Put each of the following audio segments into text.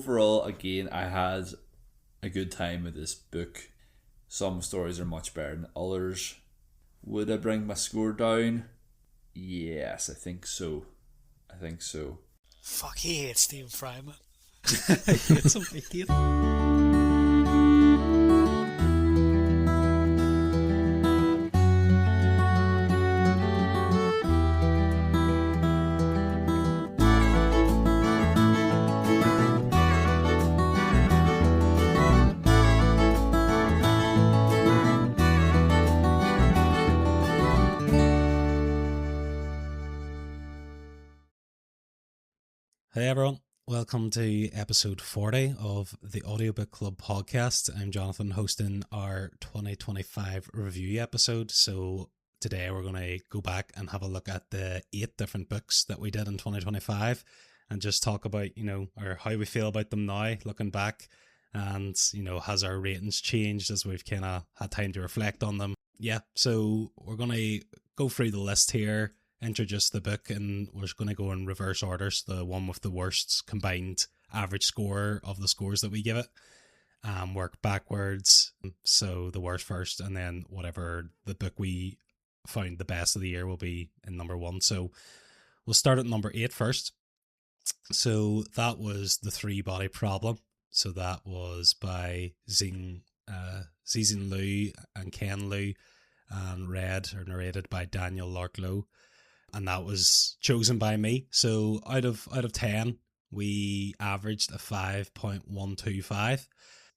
overall, again, I had a good time with this book. Some stories are much better than others. Would I bring my score down? Yes, I think so. Fuck, he hates Stephen Fry, man. I hate him. I hate him. Hey everyone, welcome to episode 40 of the Audiobook Club podcast. I'm Jonathan, hosting our 2025 review episode. So today we're going to go back and have a look at the 8 different books that we did in 2025 and just talk about, or how we feel about them now, looking back, and, has our ratings changed as we've kind of had time to reflect on them. Yeah, so we're going to go through the list here, introduce the book, and we're just going to go in reverse order. So the one with the worst combined average score of the scores that we give it, work backwards. So the worst first, and then whatever the book we found the best of the year will be in number 1. So we'll start at number 8 first. So that was The Three Body Problem. So that was by Zixin Liu and Ken Liu, and read or narrated by Daniel Larklow. And that was chosen by me. So out of 10, we averaged a 5.125.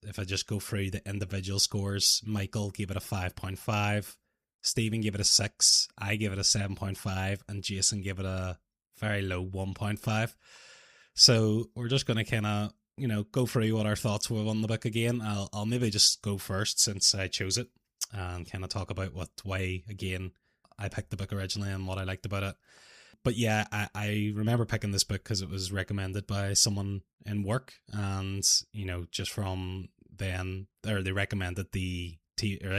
If I just go through the individual scores, Michael gave it a 5.5, Stephen gave it a 6, I gave it a 7.5, and Jason gave it a very low 1.5. So we're just going to kind of, go through what our thoughts were on the book again. I'll maybe just go first since I chose it, and kind of talk about why, again, I picked the book originally and what I liked about it. But yeah, I remember picking this book because it was recommended by someone in work, and just from then, or they recommended I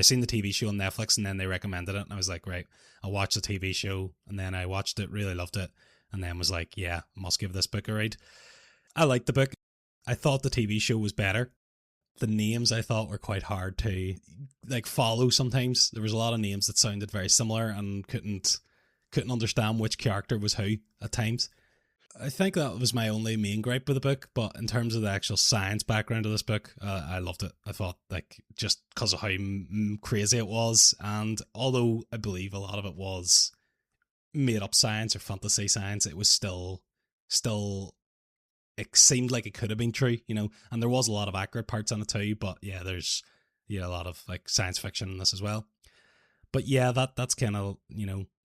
seen the TV show on Netflix, and then they recommended it, and I was like, right, I'll watch the TV show. And then I watched it, really loved it, and then was like, yeah, must give this book a read. I liked the book. I thought the TV show was better. The names I thought were quite hard to follow sometimes. There was a lot of names that sounded very similar and couldn't understand which character was who at times. I think that was my only main gripe with the book, but in terms of the actual science background of this book, I loved it. I thought just because of how crazy it was, and although I believe a lot of it was made up science or fantasy science, it was still it seemed like it could have been true, and there was a lot of accurate parts on it too, but yeah, there's a lot of science fiction in this as well. But yeah, that's kind of,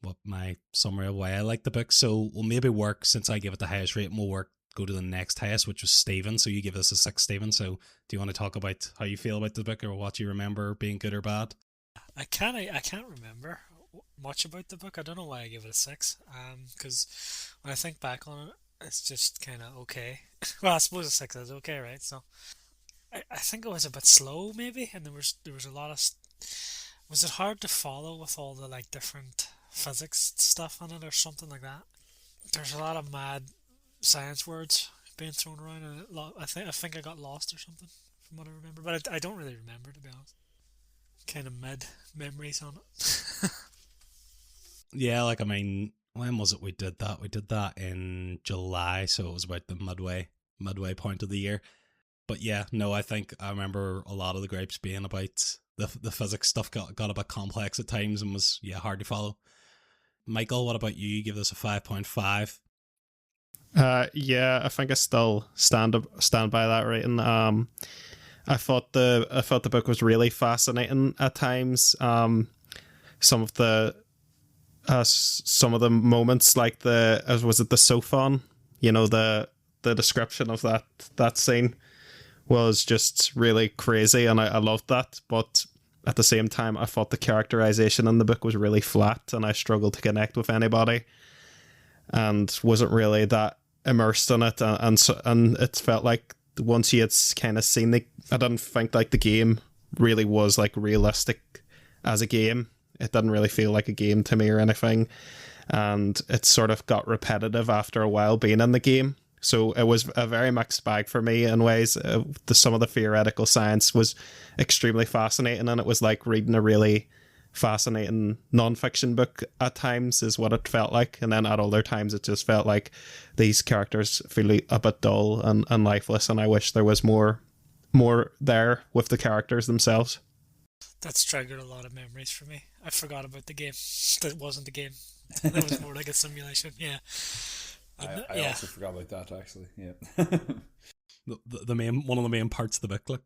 what my summary of why I like the book. So we'll maybe work, since I give it the highest rate, and we'll go to the next highest, which was Stephen. So you give this a 6, Stephen. So do you want to talk about how you feel about the book, or what you remember being good or bad? I can't remember much about the book. I don't know why I gave it a 6. Because when I think back on it, it's just kind of okay. Well, I suppose a 6 is okay, right? So I think it was a bit slow, maybe, and there was a lot of. Was it hard to follow with all the different physics stuff in it, or something like that? There's a lot of mad science words being thrown around, and I think I got lost or something from what I remember, but I don't really remember, to be honest. Kind of mid memories on it. Yeah, I mean, when was it we did that? We did that in July, so it was about the midway point of the year. But yeah, no, I think I remember a lot of the gripes being about the physics stuff got a bit complex at times and was hard to follow. Michael, what about you? You give this a 5.5. Yeah, I think I still stand by that rating. I thought the book was really fascinating at times. Some of the moments, like was it the sophon? The description of that scene was just really crazy, and I loved that. But at the same time, I thought the characterization in the book was really flat, and I struggled to connect with anybody, and wasn't really that immersed in it. And it felt like once you had kind of seen I didn't think the game really was realistic as a game. It didn't really feel like a game to me or anything, and it sort of got repetitive after a while being in the game. So it was a very mixed bag for me in ways. Some of the theoretical science was extremely fascinating, and it was like reading a really fascinating non-fiction book at times is what it felt like. And then at other times it just felt like these characters feel a bit dull and lifeless, and I wish there was more there with the characters themselves. That's triggered a lot of memories for me. I forgot about the game. That wasn't the game. That was more like a simulation. Yeah. I also forgot about that, actually. Yeah. The main one of the main parts of the book. Like.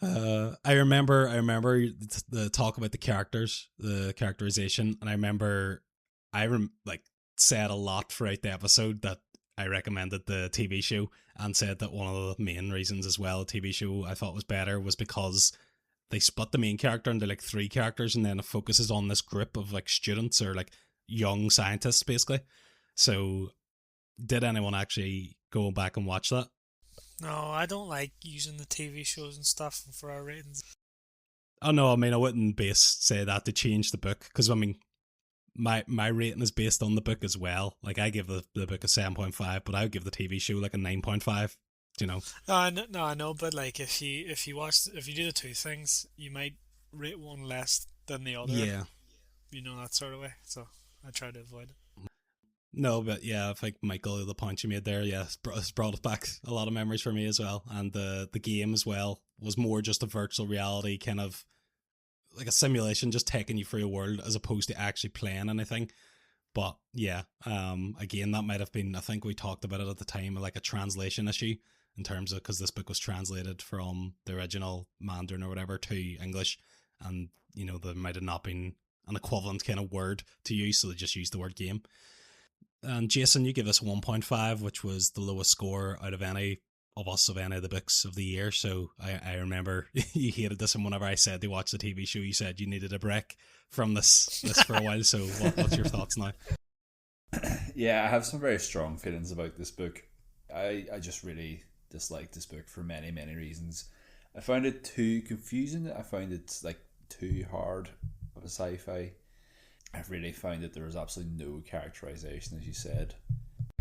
I remember the talk about the characters, the characterization, and I remember like said a lot throughout the episode that I recommended the TV show, and said that one of the main reasons as well the TV show I thought was better was because they split the main character into like 3 characters, and then it focuses on this group of like students or like young scientists basically. So did anyone actually go back and watch that? No, I don't like using the TV shows and stuff for our ratings. Oh no, I mean I wouldn't say that to change the book, because I mean my rating is based on the book as well. Like I give the book a 7.5, but I would give the TV show like a 9.5. You know? No, I know, but like if you do the 2 things, you might rate one less than the other. Yeah. You know, that sort of way. So I try to avoid it. No, but yeah, I think Michael, the point you made there, yeah, it's brought it back a lot of memories for me as well. And the game as well was more just a virtual reality kind of like a simulation, just taking you through a world as opposed to actually playing anything. But yeah, again, that might have been, I think we talked about it at the time, like a translation issue in terms of, because this book was translated from the original Mandarin or whatever to English, and you know there might have not been an equivalent kind of word to use, so they just used the word game. And Jason, you give us 1.5, which was the lowest score out of any of us of any of the books of the year. So I remember you hated this, and whenever I said to watch the TV show, you said you needed a break from this for a while. So what's your thoughts now? Yeah, I have some very strong feelings about this book. I just really disliked this book for many, many reasons. I found it too confusing. I found it like too hard of a sci-fi. I really found that there was absolutely no characterization, as you said.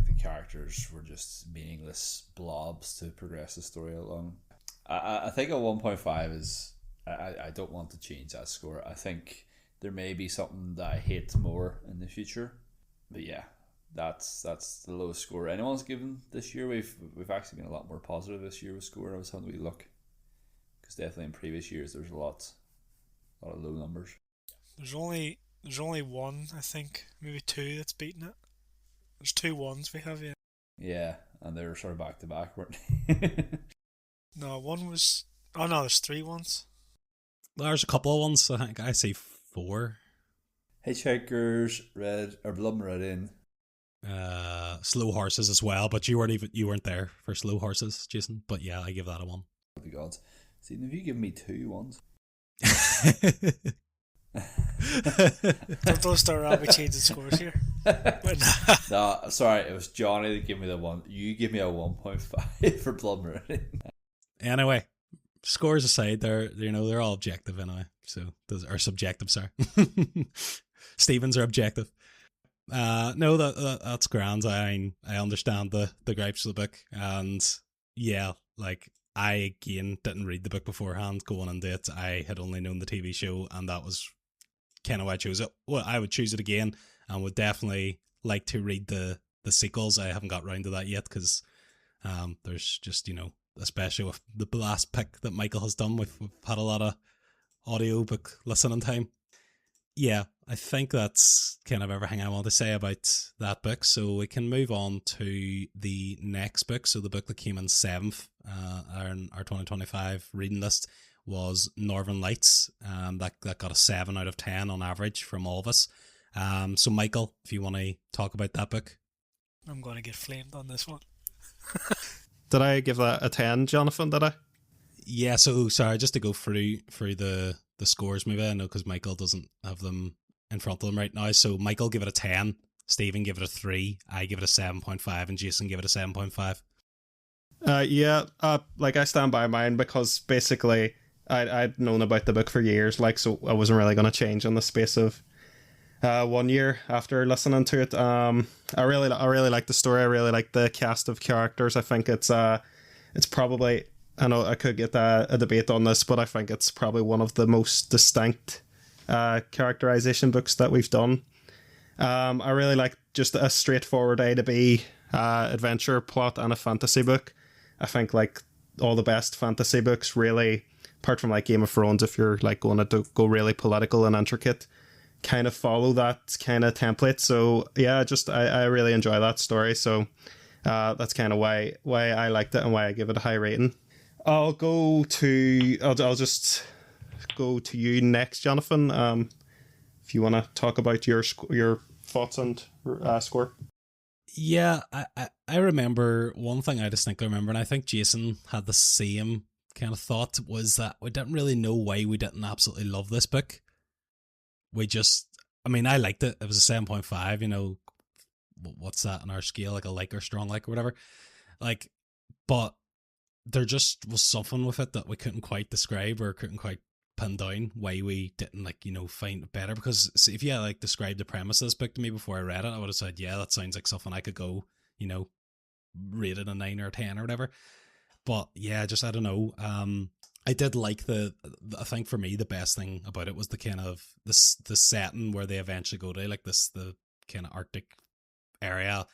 The characters were just meaningless blobs to progress the story along. I think a 1.5 is... I don't want to change that score. I think there may be something that I hate more in the future. But yeah, that's the lowest score anyone's given this year. We've actually been a lot more positive this year with score. I was having a wee look, because definitely in previous years there was a lot of low numbers. There's only one, I think, maybe 2 that's beaten it. There's 2 ones we have, yeah. Yeah, and they were sort of back to back, weren't they? No, one was... Oh no, there's 3 ones. There's a couple of ones. I think I say 4. Hitchhikers, Blood Meridian. Slow Horses as well, but you weren't there for Slow Horses, Jason. But yeah, I give that a 1. Oh my God! See, have you given me 2 ones? Don't start around with changing scores here. No, sorry, it was Johnny that gave me the 1. You give me a 1.5 for Blood Meridian. Anyway, scores aside, they're all objective anyway. So those are subjective. Sorry, Stevens are objective. No, that's grand. I understand the gripes of the book, and yeah, like I again didn't read the book beforehand going into it. I had only known the TV show, and that was kind of why I chose it. Well, I would choose it again, and would definitely like to read the sequels. I haven't got round to that yet because there's just, especially with the last pick that Michael has done, we've had a lot of audiobook listening time. Yeah, I think that's kind of everything I want to say about that book. So we can move on to the next book. So the book that came in 7th, our 2025 reading list, was Northern Lights. That got a 7 out of 10 on average from all of us. So Michael, if you want to talk about that book. I'm going to get flamed on this one. Did I give that a 10, Jonathan? Did I? Yeah, so sorry, just to go through the scores maybe, I know because Michael doesn't have them in front of him right now. So Michael give it a 10, Stephen give it a 3, I give it a 7.5, and Jason give it a 7.5. Like I stand by mine because basically I'd known about the book for years, like, so I wasn't really going to change in the space of one year after listening to it. I really like the story. I really like the cast of characters. I think it's probably, I know I could get a debate on this, but I think it's probably one of the most distinct characterization books that we've done. I really like just a straightforward A to B adventure plot and a fantasy book. I think like all the best fantasy books really, apart from like Game of Thrones, if you're like going to go really political and intricate, kind of follow that kind of template. So yeah, just I really enjoy that story. So that's kind of why I liked it and why I give it a high rating. I'll just go to you next, Jonathan. If you want to talk about your thoughts and score. Yeah, I remember one thing I distinctly remember, and I think Jason had the same kind of thought, was that we didn't really know why we didn't absolutely love this book. I mean, I liked it. It was a 7.5, you know, what's that on our scale? Like a like or strong like or whatever. Like, but there just was something with it that we couldn't quite describe or couldn't quite pin down why we didn't, like, you know, find it better. Because see, if you had, like, described the premise of this book to me before I read it, I would have said, yeah, that sounds like something I could go, you know, rate it a 9 or a 10 or whatever. But yeah, just, I don't know. I did like I think for me the best thing about it was the kind of the setting where they eventually go to, like the kind of Arctic area,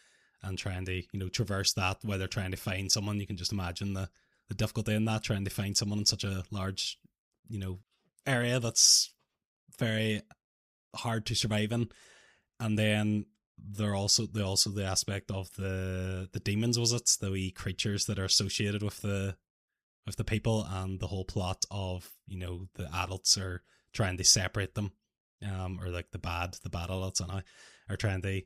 and trying to, you know, traverse that while they're trying to find someone. You can just imagine the difficulty in that, trying to find someone in such a large, you know, area that's very hard to survive in. And then there also the aspect of the demons, was it, the wee creatures that are associated with the people, and the whole plot of, you know, the adults are trying to separate them, or like the bad adults and are trying to,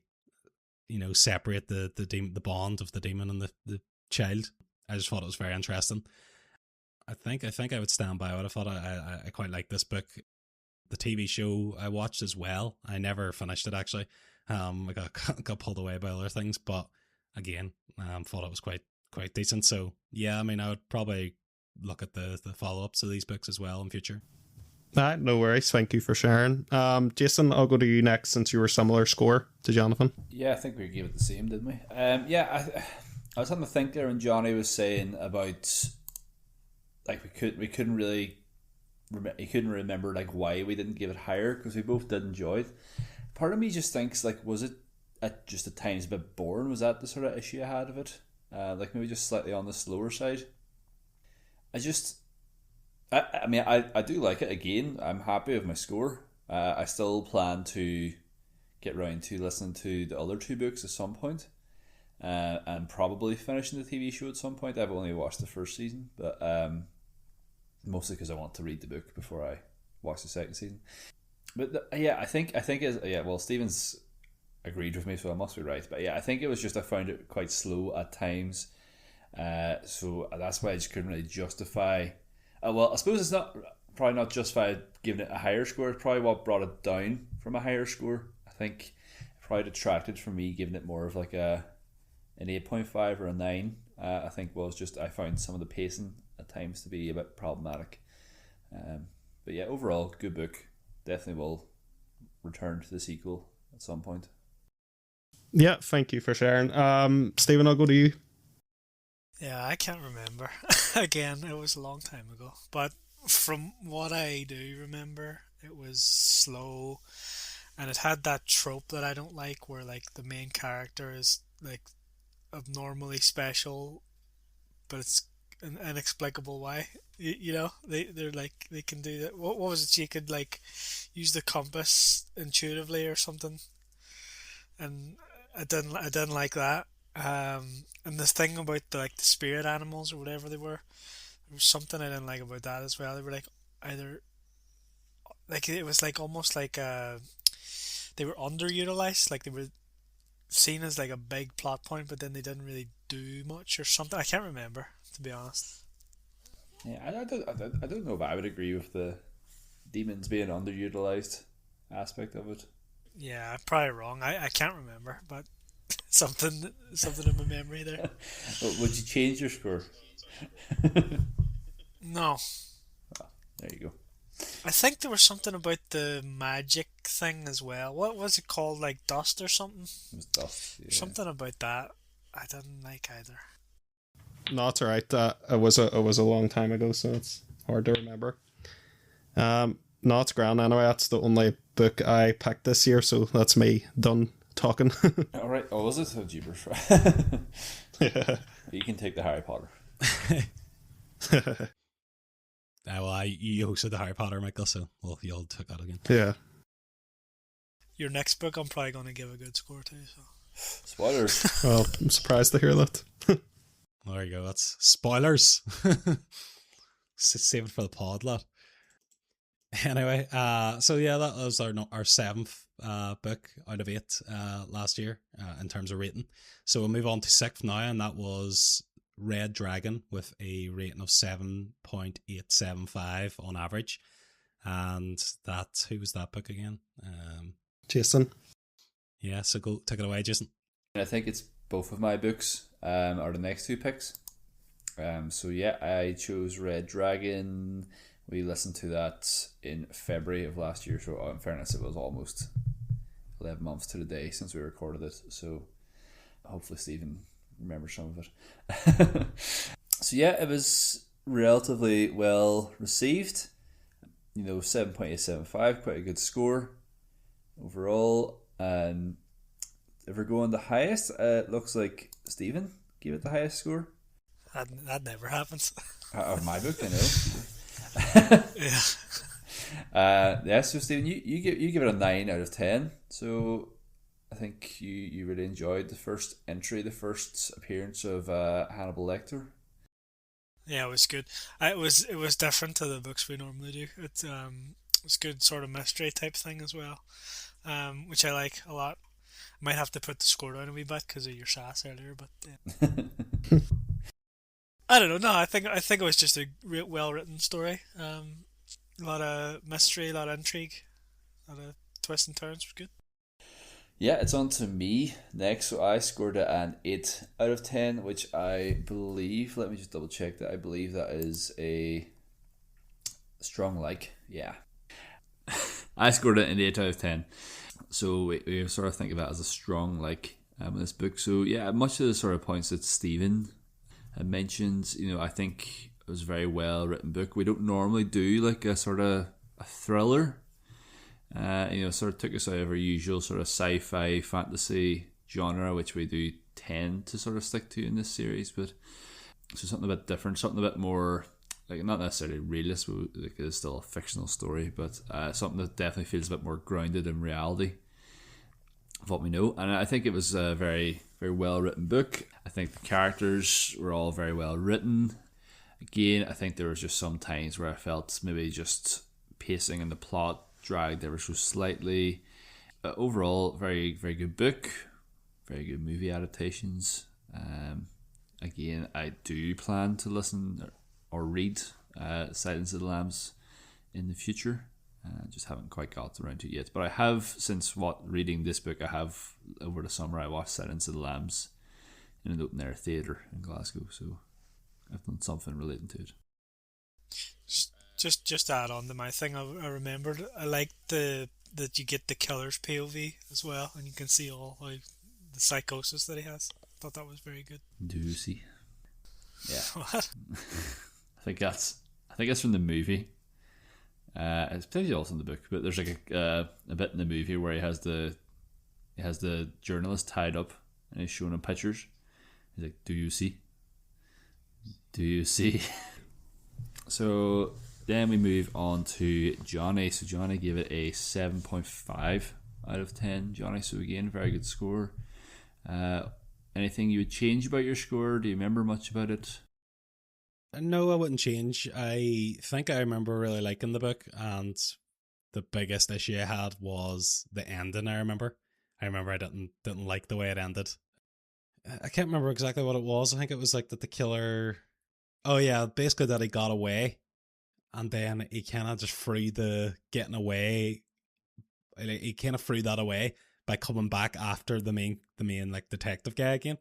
you know, separate the bond of the demon and the child. I just thought it was very interesting. I think I would stand by what I thought. I quite like this book. The TV show I watched as well. I never finished it, actually. I got pulled away by other things, but again, thought it was quite decent. So yeah, I mean, I would probably look at the follow-ups of these books as well in future. No worries. Thank you for sharing. Jason, I'll go to you next since you were similar score to Jonathan. Yeah, I think we gave it the same, didn't we? I was having to think there, and Johnny was saying about, like, we couldn't really he couldn't remember like why we didn't give it higher, because we both did enjoy it. Part of me just thinks, like, was it just at times a bit boring? Was that the sort of issue I had of it? Like maybe just slightly on the slower side. I mean, I do like it. Again, I'm happy with my score. I still plan to get round to listening to the other two books at some point, and probably finishing the TV show at some point. I've only watched the first season, but mostly because I want to read the book before I watch the second season. But I think well, Stephen's agreed with me, so I must be right. But yeah, I think it was just I found it quite slow at times, so that's why I just couldn't really justify. Well, I suppose it's probably not justified giving it a higher score. It's probably what brought it down from a higher score. I think it probably detracted from me giving it more of like an 8.5 or a 9. I think was just I found some of the pacing at times to be a bit problematic. But yeah, overall, good book. Definitely will return to the sequel at some point. Yeah, thank you for sharing. Stephen, I'll go to you. Yeah, I can't remember. Again, it was a long time ago. But from what I do remember, it was slow, and it had that trope that I don't like, where like the main character is like abnormally special, but it's an inexplicable why. You know, they're like they can do that. What was it? She could like use the compass intuitively or something, and I didn't like that. And this thing about the spirit animals or whatever they were, there was something I didn't like about that as well. They were like either like it was like almost like they were underutilized, like they were seen as like a big plot point, but then they didn't really do much or something. I can't remember, to be honest. Yeah, I don't know if I would agree with the demons being underutilized aspect of it. Yeah, I'm probably wrong. I can't remember, but something in my memory there. Would you change your score? No. There you go. I think there was something about the magic thing as well. What was it called? Like dust or something? It was dust. Yeah. Something about that. I didn't like either. No, it's alright. It was a long time ago, so it's hard to remember. No, it's grand anyway. That's the only book I picked this year, so that's me done talking. All right. Oh, was it? Oh, jeepers. Yeah. You can take the Harry Potter. Well, you hosted the Harry Potter, Michael, so well, you all took that again. Yeah. Your next book, I'm probably going to give a good score to. So. Spoilers. Well, I'm surprised to hear that. There you go. That's spoilers. Save it for the pod, lad. Anyway, so yeah, that was our seventh book out of eight last year in terms of rating. So we'll move on to sixth now, and that was Red Dragon with a rating of 7.875 on average. And who was that book again? Jason. Yeah, so go take it away, Jason. I think it's both of my books are the next two picks. So yeah, I chose Red Dragon. We listened to that in February of last year, so in fairness, it was almost 11 months to the day since we recorded it. So hopefully Stephen remembers some of it. So yeah, it was relatively well received. 7.875, quite a good score overall. And if we're going the highest, it looks like Stephen gave it the highest score. That never happens. Of my book, I know. Yeah. So Stephen, you give it a 9 out of 10. So I think you really enjoyed the first entry, the first appearance of Hannibal Lecter. Yeah, it was good. It was different to the books we normally do. It was good sort of mystery type thing as well, which I like a lot. Might have to put the score down a wee bit because of your sass earlier, but I don't know. No, I think it was just a well written story. A lot of mystery, a lot of intrigue, a lot of twists and turns. Was good. Yeah, it's on to me next. So I scored it an 8 out of 10, which I believe, let me just double check that. I believe that is a strong like. Yeah. I scored it an 8 out of 10. So we sort of think of that as a strong like in this book. So yeah, much of the sort of points that Stephen had mentioned, I think it was a very well written book. We don't normally do like a sort of a thriller. Sort of took us out of our usual sort of sci-fi fantasy genre, which we do tend to sort of stick to in this series. But so something a bit different, something a bit more like not necessarily realist, but like it's still a fictional story, but something that definitely feels a bit more grounded in reality of what we know. And I think it was a very, very well written book. I think the characters were all very well written. Again, I think there was just some times where I felt maybe just pacing in the plot dragged ever so slightly. Overall, very, very good book. Very good movie adaptations. Again, I do plan to listen or read Silence of the Lambs in the future. Just haven't quite got around to it yet. But I have, since reading this book, I have over the summer I watched Silence of the Lambs in an open air theatre in Glasgow. So I've done something relating to it. Just add on to my thing. I remembered. I like that you get the killer's POV as well, and you can see all like the psychosis that he has. I thought that was very good. Juicy. Yeah. What? I think that's from the movie. It's potentially also in the book, but there's like a bit in the movie where he has the journalist tied up and he's showing him pictures. He's like, "Do you see? Do you see?" So then we move on to Johnny. So Johnny gave it a 7.5 out of 10. Johnny, so again, very good score. Anything you would change about your score? Do you remember much about it? No, I wouldn't change. I think I remember really liking the book, and the biggest issue I had was the ending. I remember I didn't like the way it ended. I can't remember exactly what it was. I think it was like that the killer. Oh yeah, basically that he got away, and then he kind of just threw the getting away. He kind of threw that away by coming back after the main like detective guy again.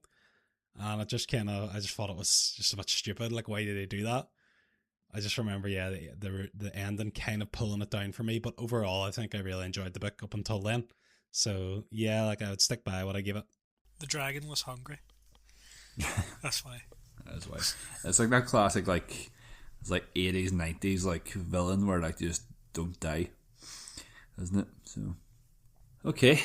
And I just thought it was just a bit stupid. Like, why did they do that? I just remember, yeah, the ending kind of pulling it down for me. But overall, I think I really enjoyed the book up until then. So yeah, like I would stick by what I give it. The dragon was hungry. That's why. That's why. It's like that classic, like it's like 80s, 90s like villain where like you just don't die, isn't it? So okay.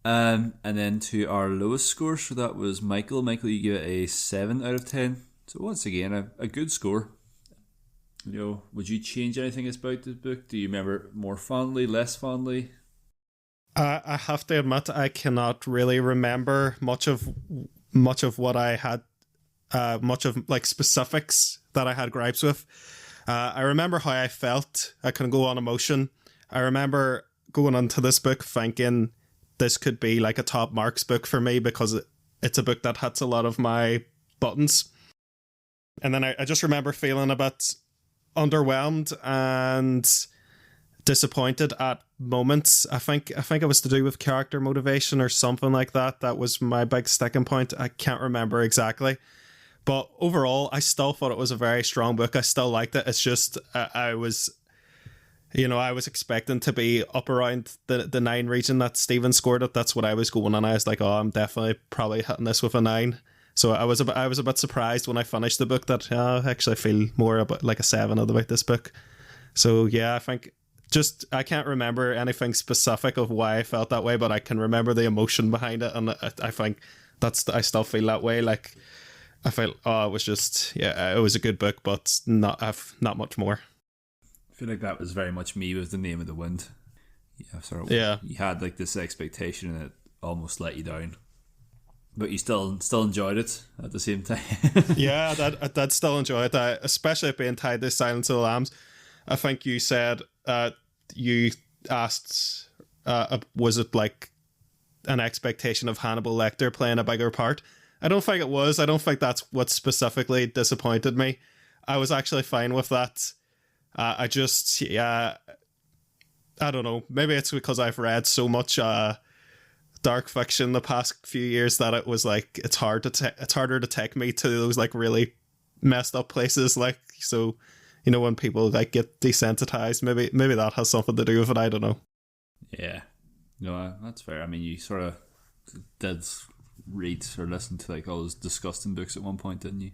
And then to our lowest score, so that was Michael. Michael, you give it a 7 out of 10. So once again, a good score. You know, would you change anything about this book? Do you remember it more fondly, less fondly? I have to admit, I cannot really remember much of what I had, much of like specifics that I had gripes with. I remember how I felt. I can go on emotion. I remember going into this book thinking this could be like a top marks book for me because it's a book that hits a lot of my buttons. And then I just remember feeling a bit underwhelmed and disappointed at moments. I think it was to do with character motivation or something like that. That was my big sticking point. I can't remember exactly. But overall, I still thought it was a very strong book. I still liked it. It's just I was expecting to be up around the 9 region that Steven scored it. That's what I was going on. I was like, oh, I'm definitely probably hitting this with a 9. So I was a bit surprised when I finished the book that I actually feel more about like a 7 about this book. So yeah, I think I can't remember anything specific of why I felt that way, but I can remember the emotion behind it, and I think I still feel that way. Like I felt, it was just, yeah, it was a good book, but not much more. I feel like that was very much me with The Name of the Wind. Yeah, sort of. Yeah, you had like this expectation, and it almost let you down. But you still enjoyed it at the same time. Yeah, I'd still enjoy it, especially being tied to Silence of the Lambs. I think you said you asked, was it like an expectation of Hannibal Lecter playing a bigger part? I don't think it was. I don't think that's what specifically disappointed me. I was actually fine with that. I don't know. Maybe it's because I've read so much dark fiction the past few years that it was like it's harder to take me to those like really messed up places. Like, so, you know, when people like get desensitized, maybe that has something to do with it. I don't know. Yeah, no, that's fair. I mean, you sort of did read or listen to like all those disgusting books at one point, didn't you?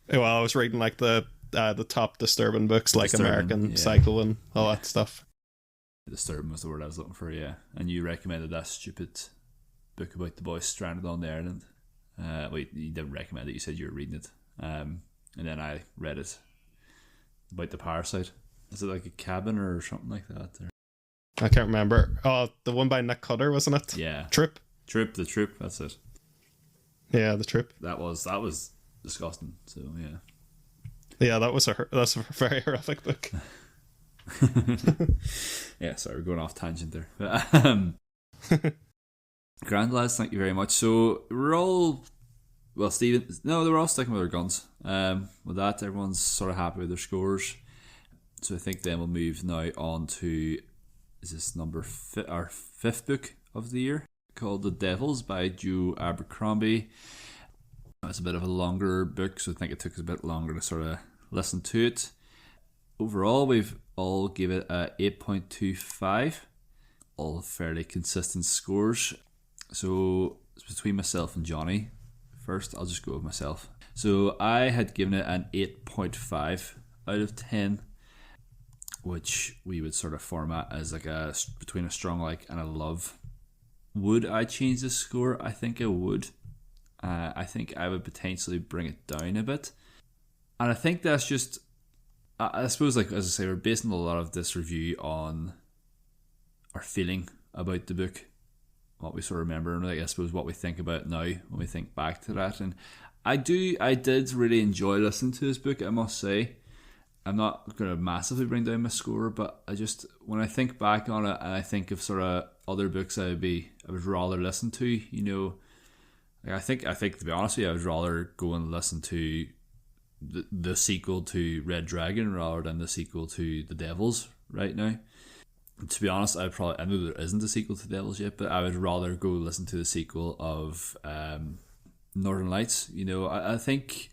Well, I was reading like the top disturbing books, like American yeah. Psycho and all that stuff. Disturbing was the word I was looking for, yeah. And you recommended that stupid book about the boy stranded on the island. Wait, you didn't recommend it, you said you were reading it. And then I read it about the parasite. Is it like a cabin or something like that? Or? I can't remember. Oh, the one by Nick Cutter, wasn't it? Yeah. Troop, the Troop, that's it. Yeah, the Troop. That was disgusting, so yeah. Yeah, that's a very horrific book. Yeah, sorry, we're going off tangent there. But, grand lads, thank you very much. So we're all, well, Stephen, no, they were all sticking with their guns. With that, everyone's sort of happy with their scores. So I think then we'll move now on to, is this our 5th book of the year, called The Devils by Joe Abercrombie. It's a bit of a longer book, so I think it took us a bit longer to sort of listen to it. Overall, we've all give it a 8.25, all fairly consistent scores. So it's between myself and Johnny. First, I'll just go with myself. So I had given it an 8.5 out of 10, which we would sort of format as like between a strong like and a love. Would I change the score? I think I would. I think I would potentially bring it down a bit. And I think that's just, I suppose, like, as I say, we're basing a lot of this review on our feeling about the book, what we sort of remember, and like, I suppose what we think about it now when we think back to that. And I did really enjoy listening to this book, I must say. I'm not going to massively bring down my score, but I just, when I think back on it and I think of sort of other books I would rather listen to, you know, like I think to be honest with you, I would rather go and listen to the sequel to Red Dragon rather than the sequel to The Devils right now. To be honest, I know there isn't a sequel to The Devils yet, but I would rather go listen to the sequel of Northern Lights. You know, I think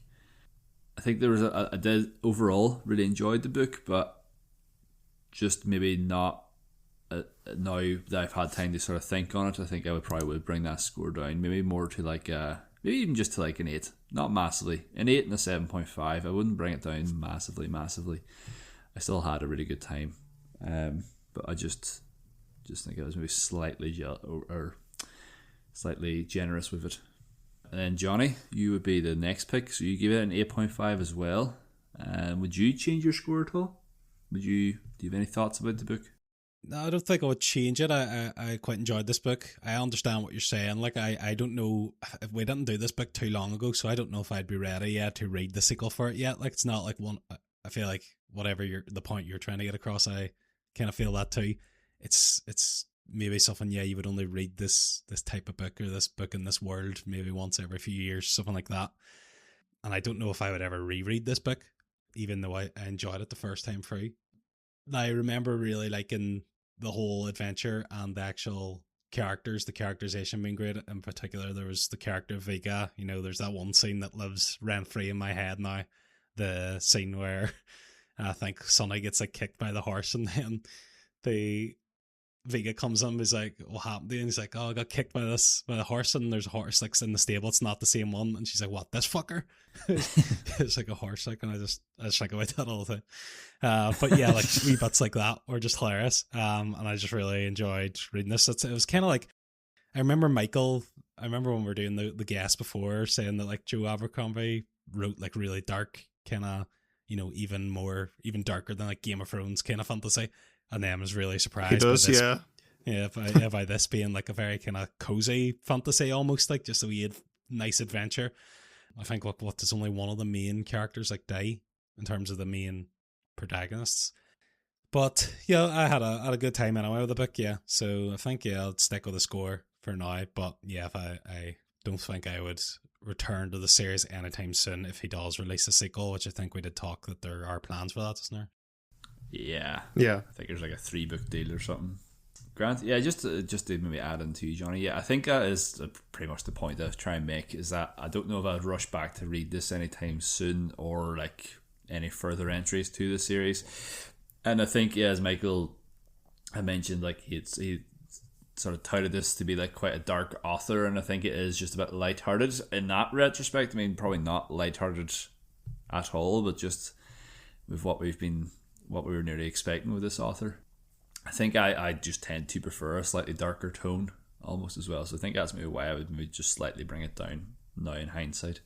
I think there was I did overall really enjoyed the book, but just maybe not now that I've had time to sort of think on it. I think I would bring that score down, maybe more to like maybe even just to like an 8, not massively, an 8 and a 7.5. I wouldn't bring it down massively. I still had a really good time, but I just think I was maybe slightly or slightly generous with it. And then Johnny, you would be the next pick, so you give it an 8.5 as well. Would you change your score at all? Do you have any thoughts about the book? No, I don't think I would change it. I quite enjoyed this book. I understand what you're saying. Like, I don't know if we didn't do this book too long ago, so I don't know if I'd be ready yet to read the sequel for it yet. Like, it's not like one. I feel like whatever the point you're trying to get across, I kind of feel that too. It's maybe something, yeah, you would only read this type of book or this book in this world maybe once every few years, something like that. And I don't know if I would ever reread this book, even though I enjoyed it the first time through. I remember really liking the whole adventure and the actual characters, the characterization being great. In particular, there was the character of Vega. You know, there's that one scene that lives rent-free in my head now. The scene where I think Sonny gets like kicked by the horse, and then the Vega comes in, he's like, what happened to you? And he's like, oh, I got kicked by the horse, and there's a horse like in the stable, it's not the same one. And she's like, what, this fucker? It's like a horse, like, and I just think about that all the time. But yeah, like wee bits like that were just hilarious. And I just really enjoyed reading this. It was kind of like, I remember when we were doing the guest before, saying that like Joe Abercrombie wrote like really dark, kind of, you know, even darker than like Game of Thrones kind of fantasy. And then I was really surprised. He does, by this, yeah. Yeah, by this being like a very kind of cozy fantasy, almost like just a weird, nice adventure. I think what there's only one of the main characters like die in terms of the main protagonists. But yeah, I had a good time anyway with the book. Yeah, so I think I'll stick with the score for now. But yeah, if I don't think I would return to the series anytime soon if he does release a sequel, which I think we did talk that there are plans for that, isn't there? Yeah. I think there's like a 3-book deal or something. Grant, yeah, just to maybe add into you, Johnny. Yeah, I think that is pretty much the point I try and make, is that I don't know if I'd rush back to read this anytime soon or like any further entries to the series. And I think, yeah, as Michael had mentioned, like he sort of touted this to be like quite a dark author, and I think it is just a bit lighthearted in that retrospect. I mean, probably not lighthearted at all, but just with what we were nearly expecting with this author. I think I just tend to prefer a slightly darker tone almost as well. So I think that's maybe why I would maybe just slightly bring it down now in hindsight.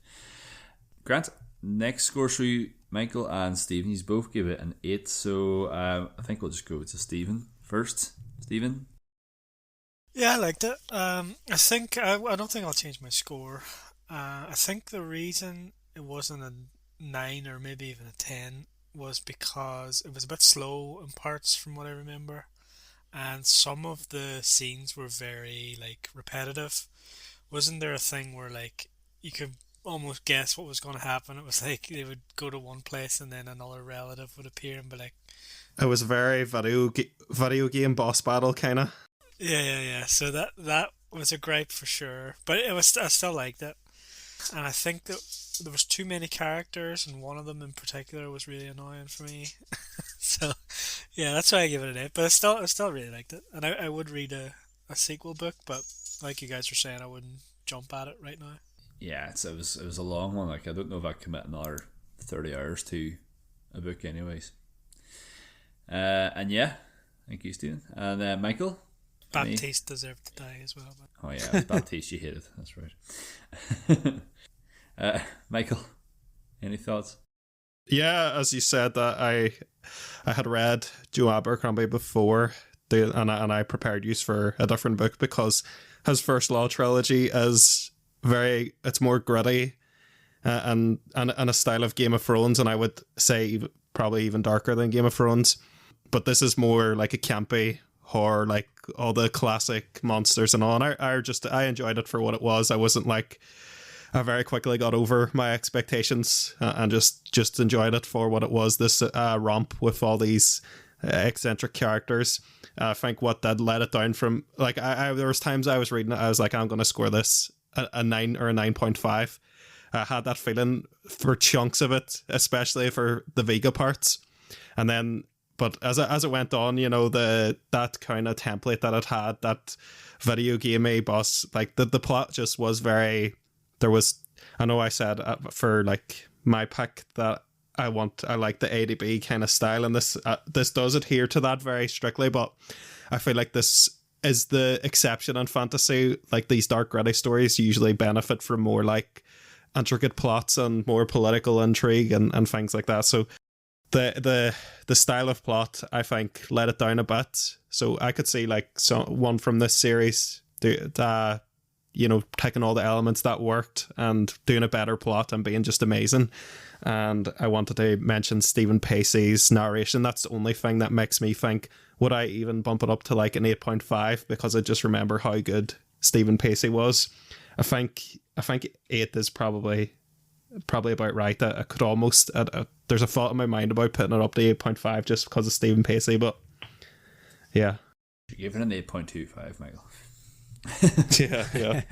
Grant, next score for you, Michael and Stephen. You both give it an 8. So I think we'll just go to Stephen first. Stephen? Yeah, I liked it. I think I don't think I'll change my score. I think the reason it wasn't a 9 or maybe even a 10 was because it was a bit slow in parts from what I remember, and some of the scenes were very like repetitive. Wasn't there a thing where like you could almost guess what was going to happen? It was like they would go to one place and then another relative would appear and be like, it was very video game boss battle kind of. yeah. So that was a gripe for sure, but I still liked it. And I think that there was too many characters, and one of them in particular was really annoying for me. So, yeah, that's why I give it an 8. But I still really liked it, and I would read a sequel book. But like you guys were saying, I wouldn't jump at it right now. Yeah, it was a long one. Like I don't know if I commit another 30 hours to a book, anyways. And yeah, thank you, Stephen. And Michael. Baptiste deserved to die as well. But... Oh yeah, Baptiste, you hated. That's right. Michael, any thoughts? Yeah, as you said, that I had read Joe Abercrombie before, and I prepared you for a different book because his First Law trilogy is it's more gritty and a style of Game of Thrones, and I would say probably even darker than Game of Thrones. But this is more like a campy horror, like all the classic monsters and all. And I enjoyed it for what it was. I wasn't like, I very quickly got over my expectations and just enjoyed it for what it was. This romp with all these eccentric characters. I think what that let it down from, like, I there was times I was reading it, I was like, I'm going to score this a 9 or a 9.5. I had that feeling for chunks of it, especially for the Vega parts. And then, but as it went on, you know, that kind of template that it had, that video gamey boss, like the plot just was very. There was, I know I said for like my pick that I like the ADB kind of style, and this does adhere to that very strictly, but I feel like this is the exception in fantasy. Like these dark gritty stories usually benefit from more like intricate plots and more political intrigue and things like that. So the style of plot, I think, let it down a bit. So I could see like one from this series, you know, taking all the elements that worked and doing a better plot and being just amazing. And I wanted to mention Stephen Pacey's narration. That's the only thing that makes me think, would I even bump it up to like an 8.5? Because I just remember how good Stephen Pacey was. I think 8 is probably about right. I could almost, there's a thought in my mind about putting it up to 8.5 just because of Stephen Pacey, but yeah. You're giving it an 8.25, Michael. yeah.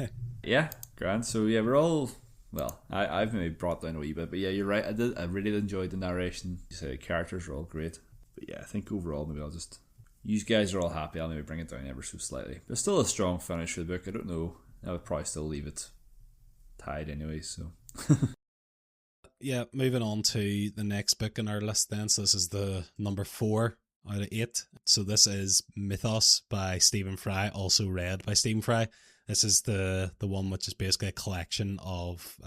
Yeah, grand. So yeah, we're all, well, I've maybe brought down a wee bit, but yeah, you're right. I really enjoyed the narration. You say the characters are all great, but yeah, I think overall maybe I'll just. You guys are all happy. I'll maybe bring it down ever so slightly, but still a strong finish for the book. I don't know. I would probably still leave it tied anyway. So. Yeah, moving on to the next book in our list then. So this is the number 4 out of 8. So this is Mythos by Stephen Fry, also read by Stephen Fry. This is the one which is basically a collection of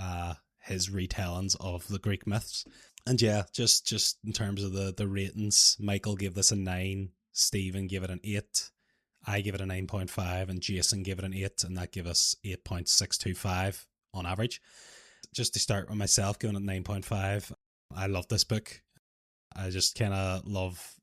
his retellings of the Greek myths. And yeah, just in terms of the ratings, Michael gave this a 9, Stephen gave it an 8, I gave it a 9.5, and Jason gave it an 8, and that gave us 8.625 on average. Just to start with myself, going at 9.5, I love this book. I just kind of love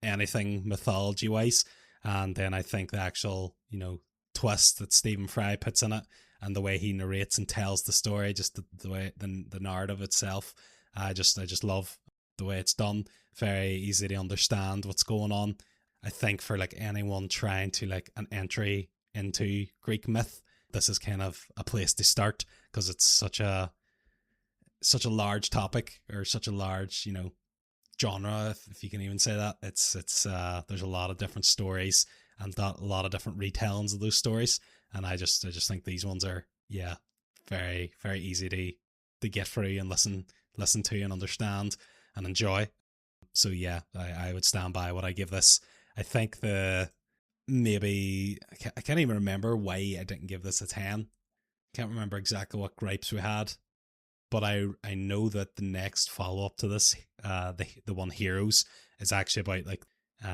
anything mythology-wise, and then I think the actual, you know, twist that Stephen Fry puts in it, and the way he narrates and tells the story, just the way the narrative itself, I just love the way it's done. Very easy to understand what's going on. I think for like anyone trying to like an entry into Greek myth, this is kind of a place to start, because it's such a large topic, or such a large, you know, genre, if you can even say that. It's there's a lot of different stories and a lot of different retellings of those stories, and I just think these ones are, yeah, very, very easy to get through and listen to and understand and enjoy. So yeah, I would stand by what I give this. I think maybe I can't even remember why I didn't give this a 10. Can't remember exactly what gripes we had, but I know that the next follow up to this, the one Heroes, is actually about like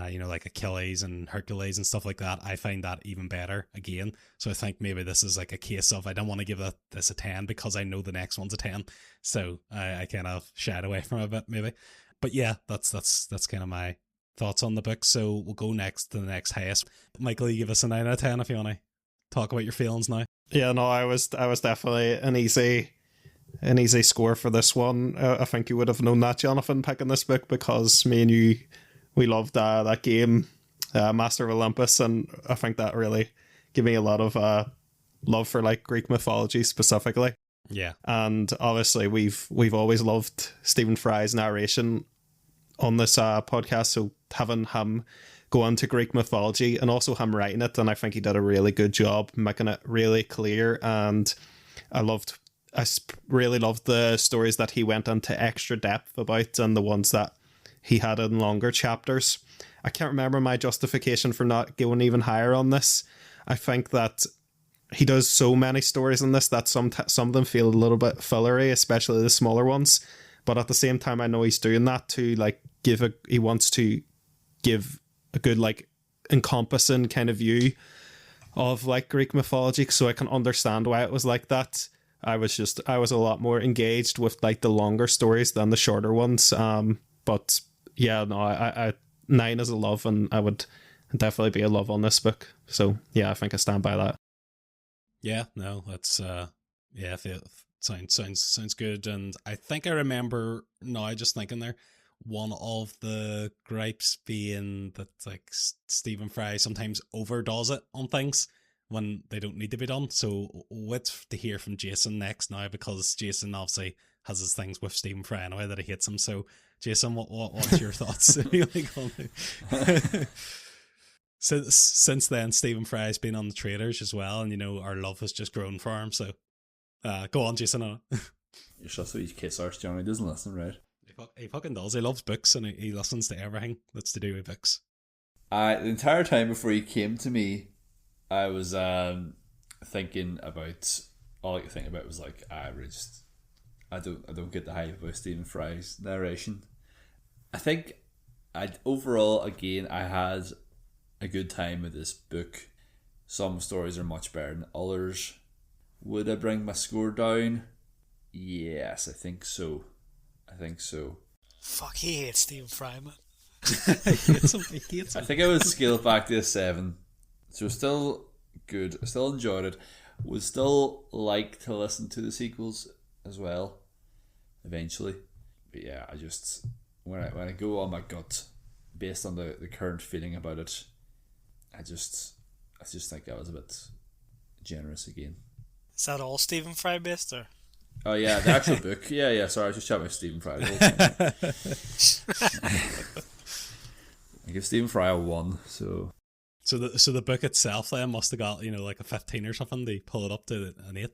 you know, like Achilles and Hercules and stuff like that. I find that even better again. So I think maybe this is like a case of I don't want to give this a 10 because I know the next one's a 10. So I kind of shied away from it a bit maybe. But yeah, that's kind of my thoughts on the book. So we'll go next to the next highest. Michael, you give us a 9 out of 10 if you want to talk about your feelings now. Yeah, no, I was definitely an easy score for this one. I think you would have known that, Jonathan, picking this book, because me and you, we loved that game, Master of Olympus, and I think that really gave me a lot of love for like Greek mythology specifically. Yeah, and obviously we've always loved Stephen Fry's narration on this podcast, so having him go into Greek mythology and also him writing it, and I think he did a really good job making it really clear. And I really loved the stories that he went into extra depth about, and the ones that he had in longer chapters. I can't remember my justification for not going even higher on this. I think that he does so many stories in this that some of them feel a little bit fillery, especially the smaller ones. But at the same time, I know he's doing that to like he wants to give a good like encompassing kind of view of like Greek mythology, so I can understand why it was like that. I was a lot more engaged with like the longer stories than the shorter ones. But yeah, no, I 9 is a love, and I would definitely be a love on this book. So yeah, I think I stand by that. Yeah, no, that's yeah, sounds good. And I think I remember now, just thinking there, one of the gripes being that like Stephen Fry sometimes overdoes it on things when they don't need to be done. So wait to hear from Jason next now, because Jason obviously has his things with Stephen Fry anyway that he hates him. So Jason, what's your thoughts? Since then, Stephen Fry's been on the Traders as well, and our love has just grown for him. So go on, Jason. You're such a wee kiss arse, Johnny. He doesn't listen, right? He fucking does. He loves books, and he listens to everything that's to do with books. The entire time before you came to me, I was thinking about, all I could think about was like, I don't get the hype about Stephen Fry's narration. I think overall, again, I had a good time with this book. Some stories are much better than others. Would I bring my score down? Yes, I think so. Fuck, he hates Stephen Fry, man. He hates him. I think I would scale it back to a 7. So still good. I still enjoyed it. Would still like to listen to the sequels as well, eventually. But yeah, I just when I go on my gut, based on the current feeling about it, I just think I was a bit generous again. Is that all Stephen Fry based, or? Oh yeah, the actual book. Yeah. Sorry, I was just chatting about Stephen Fry. I give Stephen Fry a 1. So the book itself then must have got like a 15 or something. They pull it up to an 8.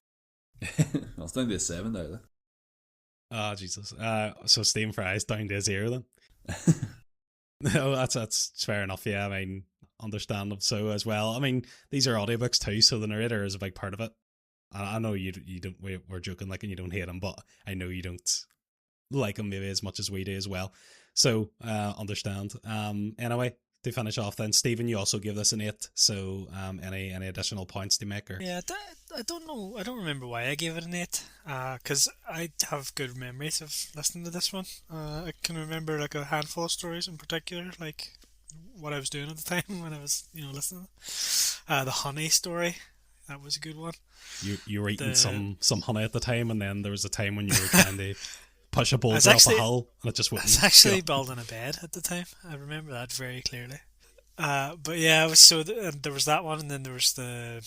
I was down to a 7 now. Then. Oh Jesus! So Stephen Fry's down to a 0 then. No, that's fair enough. Yeah, I mean, understandable. So as well, I mean, these are audiobooks too, so the narrator is a big part of it. I know you don't. We're joking, like, and you don't hate him, but I know you don't like him maybe as much as we do as well. So understand. Anyway, to finish off, then Stephen, you also give this an 8. So any additional points to make? Or? Yeah, I don't know. I don't remember why I gave it an 8. Because I have good memories of listening to this one. I can remember like a handful of stories in particular, like what I was doing at the time when I was listening. The honey story, that was a good one. You were eating some honey at the time, and then there was a time when you were trying to push a boulder up a hill, and it just wouldn't. I was actually building a bed at the time. I remember that very clearly. But yeah, it was there was that one, and then there was I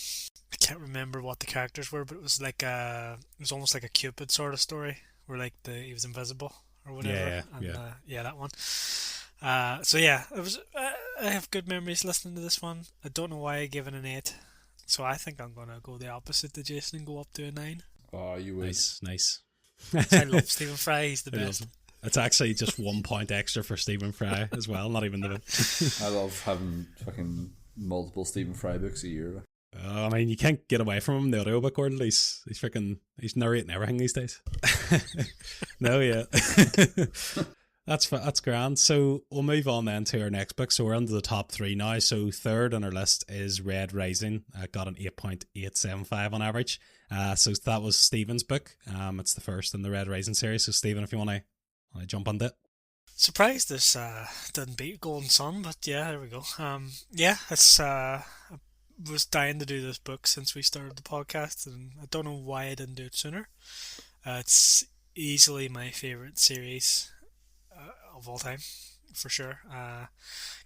can't remember what the characters were, but it was like it was almost like a Cupid sort of story, where like he was invisible or whatever. Yeah, that one. So yeah, it was. I have good memories listening to this one. I don't know why I gave it an 8. So I think I'm gonna go the opposite to Jason and go up to a 9. Oh, you would. Nice. I love Stephen Fry. He's the best. It's actually just 1 point extra for Stephen Fry as well. Not even the. I love having fucking multiple Stephen Fry books a year. I mean, you can't get away from him in the audiobook world. He's narrating everything these days. No, yeah. That's grand. So we'll move on then to our next book. So we're under the top 3 now. So third on our list is Red Rising. Got an 8.875 on average. So that was Stephen's book. It's the first in the Red Rising series. So Stephen, if you want to jump on it. Surprised this didn't beat Golden Sun, but yeah, there we go. Yeah, it's I was dying to do this book since we started the podcast, and I don't know why I didn't do it sooner. It's easily my favourite series of all time, for sure.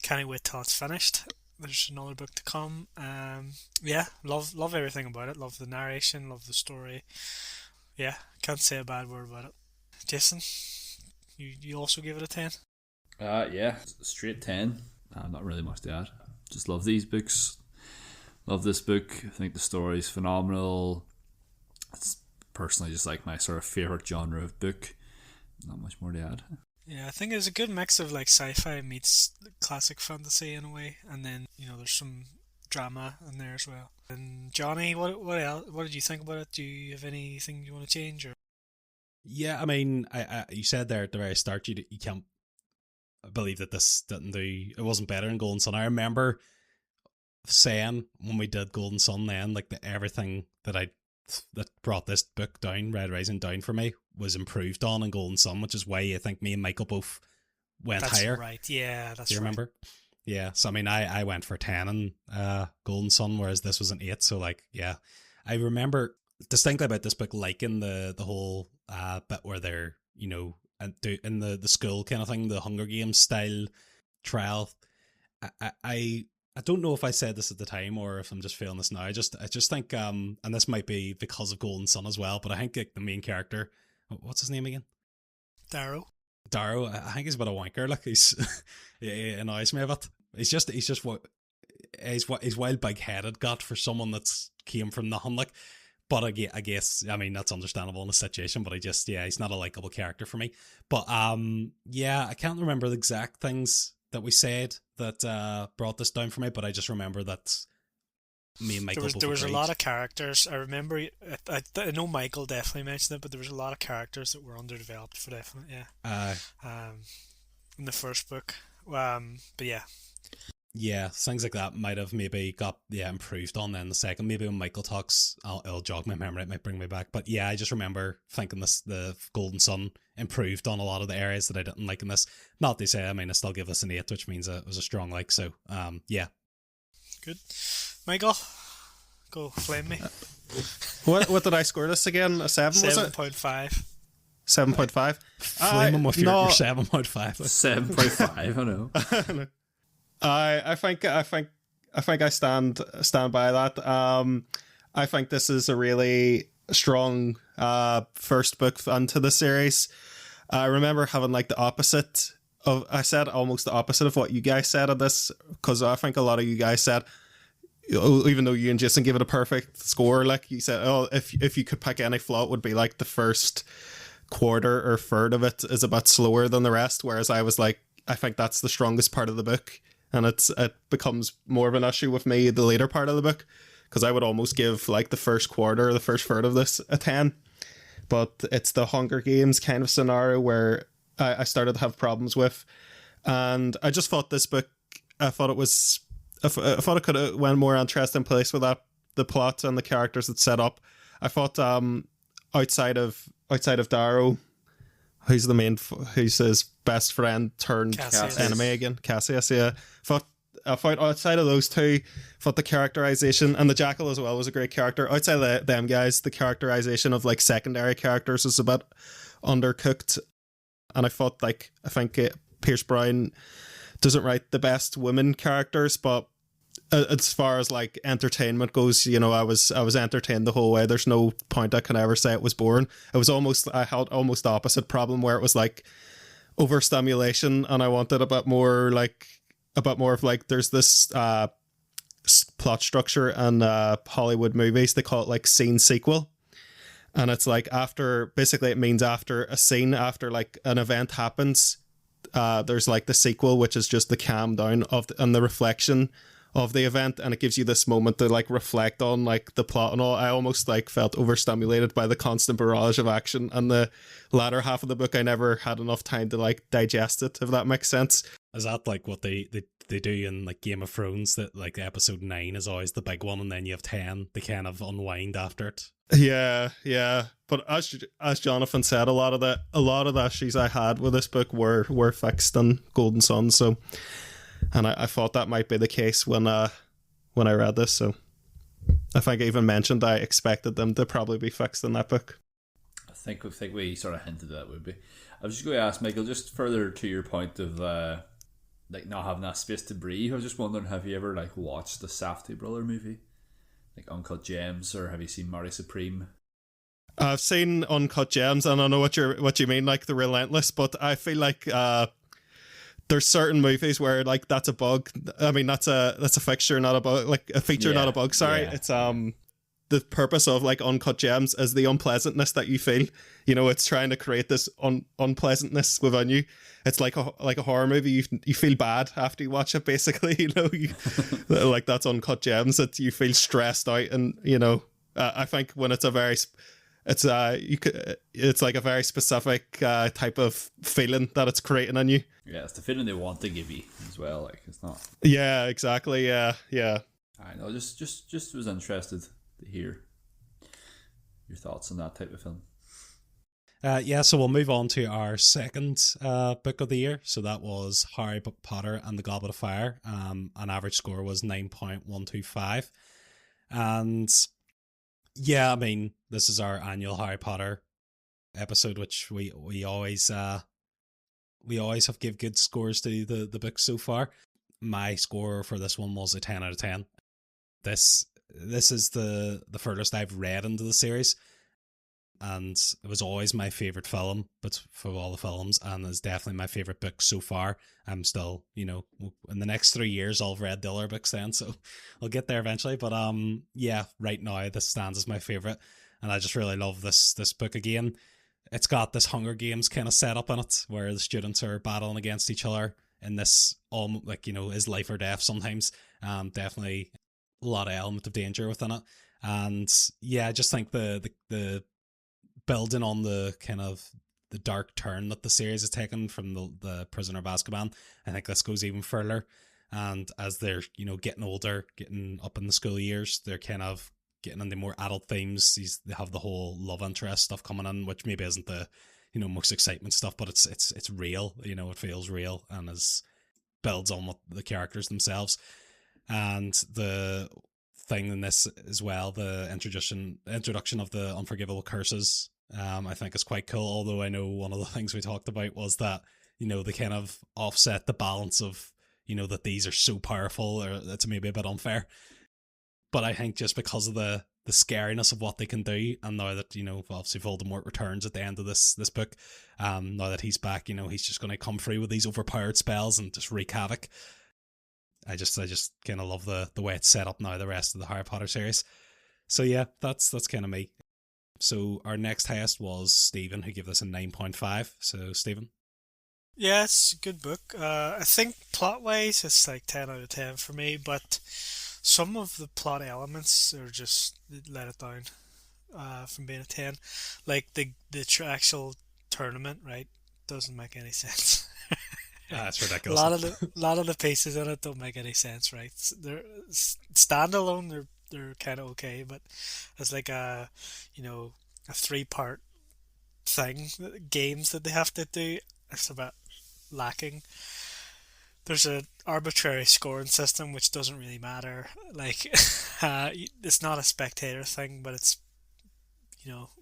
Can't wait till it's finished. There's another book to come. Yeah, love everything about it. Love the narration, love the story. Yeah, can't say a bad word about it. Jason, you also give it a 10? Yeah, straight 10. Not really much to add. Just love these books. Love this book. I think the story is phenomenal. It's personally just like my sort of favourite genre of book. Not much more to add. Yeah, I think it's a good mix of like sci-fi meets classic fantasy in a way, and then there's some drama in there as well. And Johnny, what else? What did you think about it? Do you have anything you want to change? Or yeah, I mean, I you said there at the very start you can't believe that this didn't do. It wasn't better than Golden Sun. I remember saying when we did Golden Sun, then like everything that brought this book down, Red Rising, down for me was improved on in Golden Sun, which is why I think me and Michael both went higher. That's right. Yeah, that's right. Do you remember? Yeah. So I mean, I went for 10 in Golden Sun, whereas this was an 8. So like, yeah, I remember distinctly about this book liking the whole bit where they're in the school kind of thing, the Hunger Games style trial. I I don't know if I said this at the time or if I'm just feeling this now. I just think, and this might be because of Golden Sun as well, but I think like, the main character, what's his name again? Darrow. Darrow. I think he's a bit of a wanker. Like he annoys me a bit. He's wild big headed got for someone that's came from nothing. Like, but I guess I mean that's understandable in the situation. But he's not a likable character for me. But I can't remember the exact things that we said that brought this down for me. But I just remember that me and Michael There was a lot of characters. I remember. I know Michael definitely mentioned it, but there was a lot of characters that were underdeveloped for definite. Yeah. In the first book. But yeah. Yeah, things like that might have maybe got improved on then the second. Maybe when Michael talks, it'll jog my memory. It might bring me back. But yeah, I just remember thinking the Golden Sun improved on a lot of the areas that I didn't like in this. Not to say, I mean, I still give this an 8, which means it was a strong like. So, yeah. Good. Michael, go flame me. What did I score this again? A 7, was it? 7.5. 7.5? Flame him with your 7.5. 7.5, I know. I think I stand by that. I think this is a really strong first book onto the series. I remember having like the opposite of, I said almost the opposite of what you guys said of this, because I think a lot of you guys said, even though you and Jason gave it a perfect score, like you said, oh, if you could pick any flaw, it would be like the first quarter or third of it is a bit slower than the rest, whereas I was like, I think that's the strongest part of the book, and it becomes more of an issue with me the later part of the book, because I would almost give like the first quarter or the first third of this a 10, but it's the Hunger Games kind of scenario where I started to have problems with, and I just thought this book, I thought it could have went more interesting place with that, the plot and the characters it set up. I thought outside of Darrow, who's his best friend turned Cassius. enemy again, Cassius, yeah. I thought outside of those two, the characterization, and the Jackal as well was a great character. Outside of them guys, the characterization of like secondary characters was a bit undercooked, and I think Pierce Brown doesn't write the best women characters, but as far as like entertainment goes, you know, I was entertained the whole way. There's no point I can ever say it was boring. I had almost the opposite problem, where it was like overstimulation, and I wanted a bit more of like, there's this plot structure in Hollywood movies, they call it like scene sequel, and it's like it means after a scene, after like an event happens, there's like the sequel, which is just the calm down and the reflection of the event, and it gives you this moment to like reflect on like the plot and all. I almost like felt overstimulated by the constant barrage of action, and the latter half of the book I never had enough time to like digest it, if that makes sense. Is that like what they do in like Game of Thrones, that like episode 9 is always the big one, and then you have 10 they kind of unwind after it? Yeah. But as Jonathan said, a lot of the issues I had with this book were fixed in Golden Sun. So, and I thought that might be the case when I read this. So, I think I even mentioned I expected them to probably be fixed in that book. I think we sort of hinted that would be. I was just going to ask Michael, just further to your point of like not having that space to breathe. I was just wondering, have you ever like watched the Safdie Brother movie, like Uncut Gems, or have you seen Marty Supreme? I've seen Uncut Gems, and I know what you mean, like the Relentless, but I feel like there's certain movies where like that's a bug. I mean, that's a fixture, not a bug. Like a feature, not a bug. Sorry, yeah. It's the purpose of like Uncut Gems is the unpleasantness that you feel. You know, it's trying to create this unpleasantness within you. It's like a horror movie. You feel bad after you watch it. Basically, you know, like that's Uncut Gems. That you feel stressed out, and you know, I think when it's it's like a very specific type of feeling that it's creating on you. Yeah, it's the feeling they want to give you as well. Like it's not. Yeah, exactly. Yeah. I know. Just was interested to hear your thoughts on that type of film. So we'll move on to our second book of the year. So that was Harry Potter and the Goblet of Fire. An average score was 9.125. And yeah, I mean, this is our annual Harry Potter episode, which we always have give good scores to the book so far. my score for this one was a 10 out of 10. This is the furthest I've read into the series, and it was always my favourite film, but for all the films, and is definitely my favourite book so far. I'm still, in the next 3 years I'll have read the other books then, so I'll get there eventually. But yeah, right now this stands as my favourite, and I just really love this book again. It's got this Hunger Games kind of setup in it, where the students are battling against each other in this, is life or death sometimes. Definitely a lot of element of danger within it. And yeah, I just think the building on the kind of the dark turn that the series has taken from the Prisoner of Azkaban, I think this goes even further. And as they're, getting older, getting up in the school years, they're kind of getting into more adult themes. They have the whole love interest stuff coming in, which maybe isn't the, most excitement stuff, but it's real. It feels real and builds on what the characters themselves. And the thing in this as well, the introduction of the unforgivable curses, I think is quite cool. Although I know one of the things we talked about was that, they kind of offset the balance of, that these are so powerful, or it's maybe a bit unfair. But I think just because of the scariness of what they can do, and now that, obviously Voldemort returns at the end of this book, now that he's back, he's just going to come through with these overpowered spells and just wreak havoc. I just kind of love the way it's set up now, the rest of the Harry Potter series. So yeah, that's kind of me. So our next highest was Stephen, who gave this a 9.5. So Stephen? Yeah, it's a good book. I think plot-wise, it's like 10 out of 10 for me, but some of the plot elements are just let it down from being a 10. Like the actual tournament, right, doesn't make any sense. That's A ridiculous. lot of the pieces in it don't make any sense, right? They're standalone. They're kind of okay, but as like a 3-part thing, games that they have to do, it's a bit lacking. There's an arbitrary scoring system which doesn't really matter. Like, it's not a spectator thing, but it's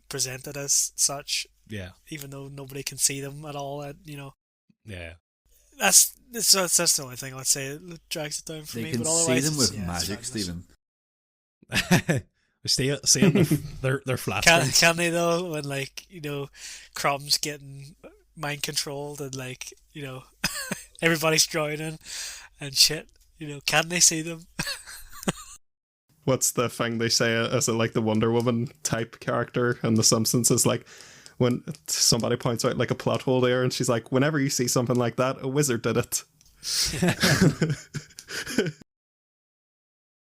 presented as such. Yeah. Even though nobody can see them at all, Yeah. That's the only thing I'd say that drags it down for They me. can But see otherwise, them with it's magic, fabulous. Stephen. Seeing their flat screens. Can they though? When Crumb's getting mind controlled and everybody's drowning and shit. Can they see them? What's the thing they say as it like the Wonder Woman type character in The Simpsons is like when somebody points out like a plot hole there and she's like, whenever you see something like that, a wizard did it.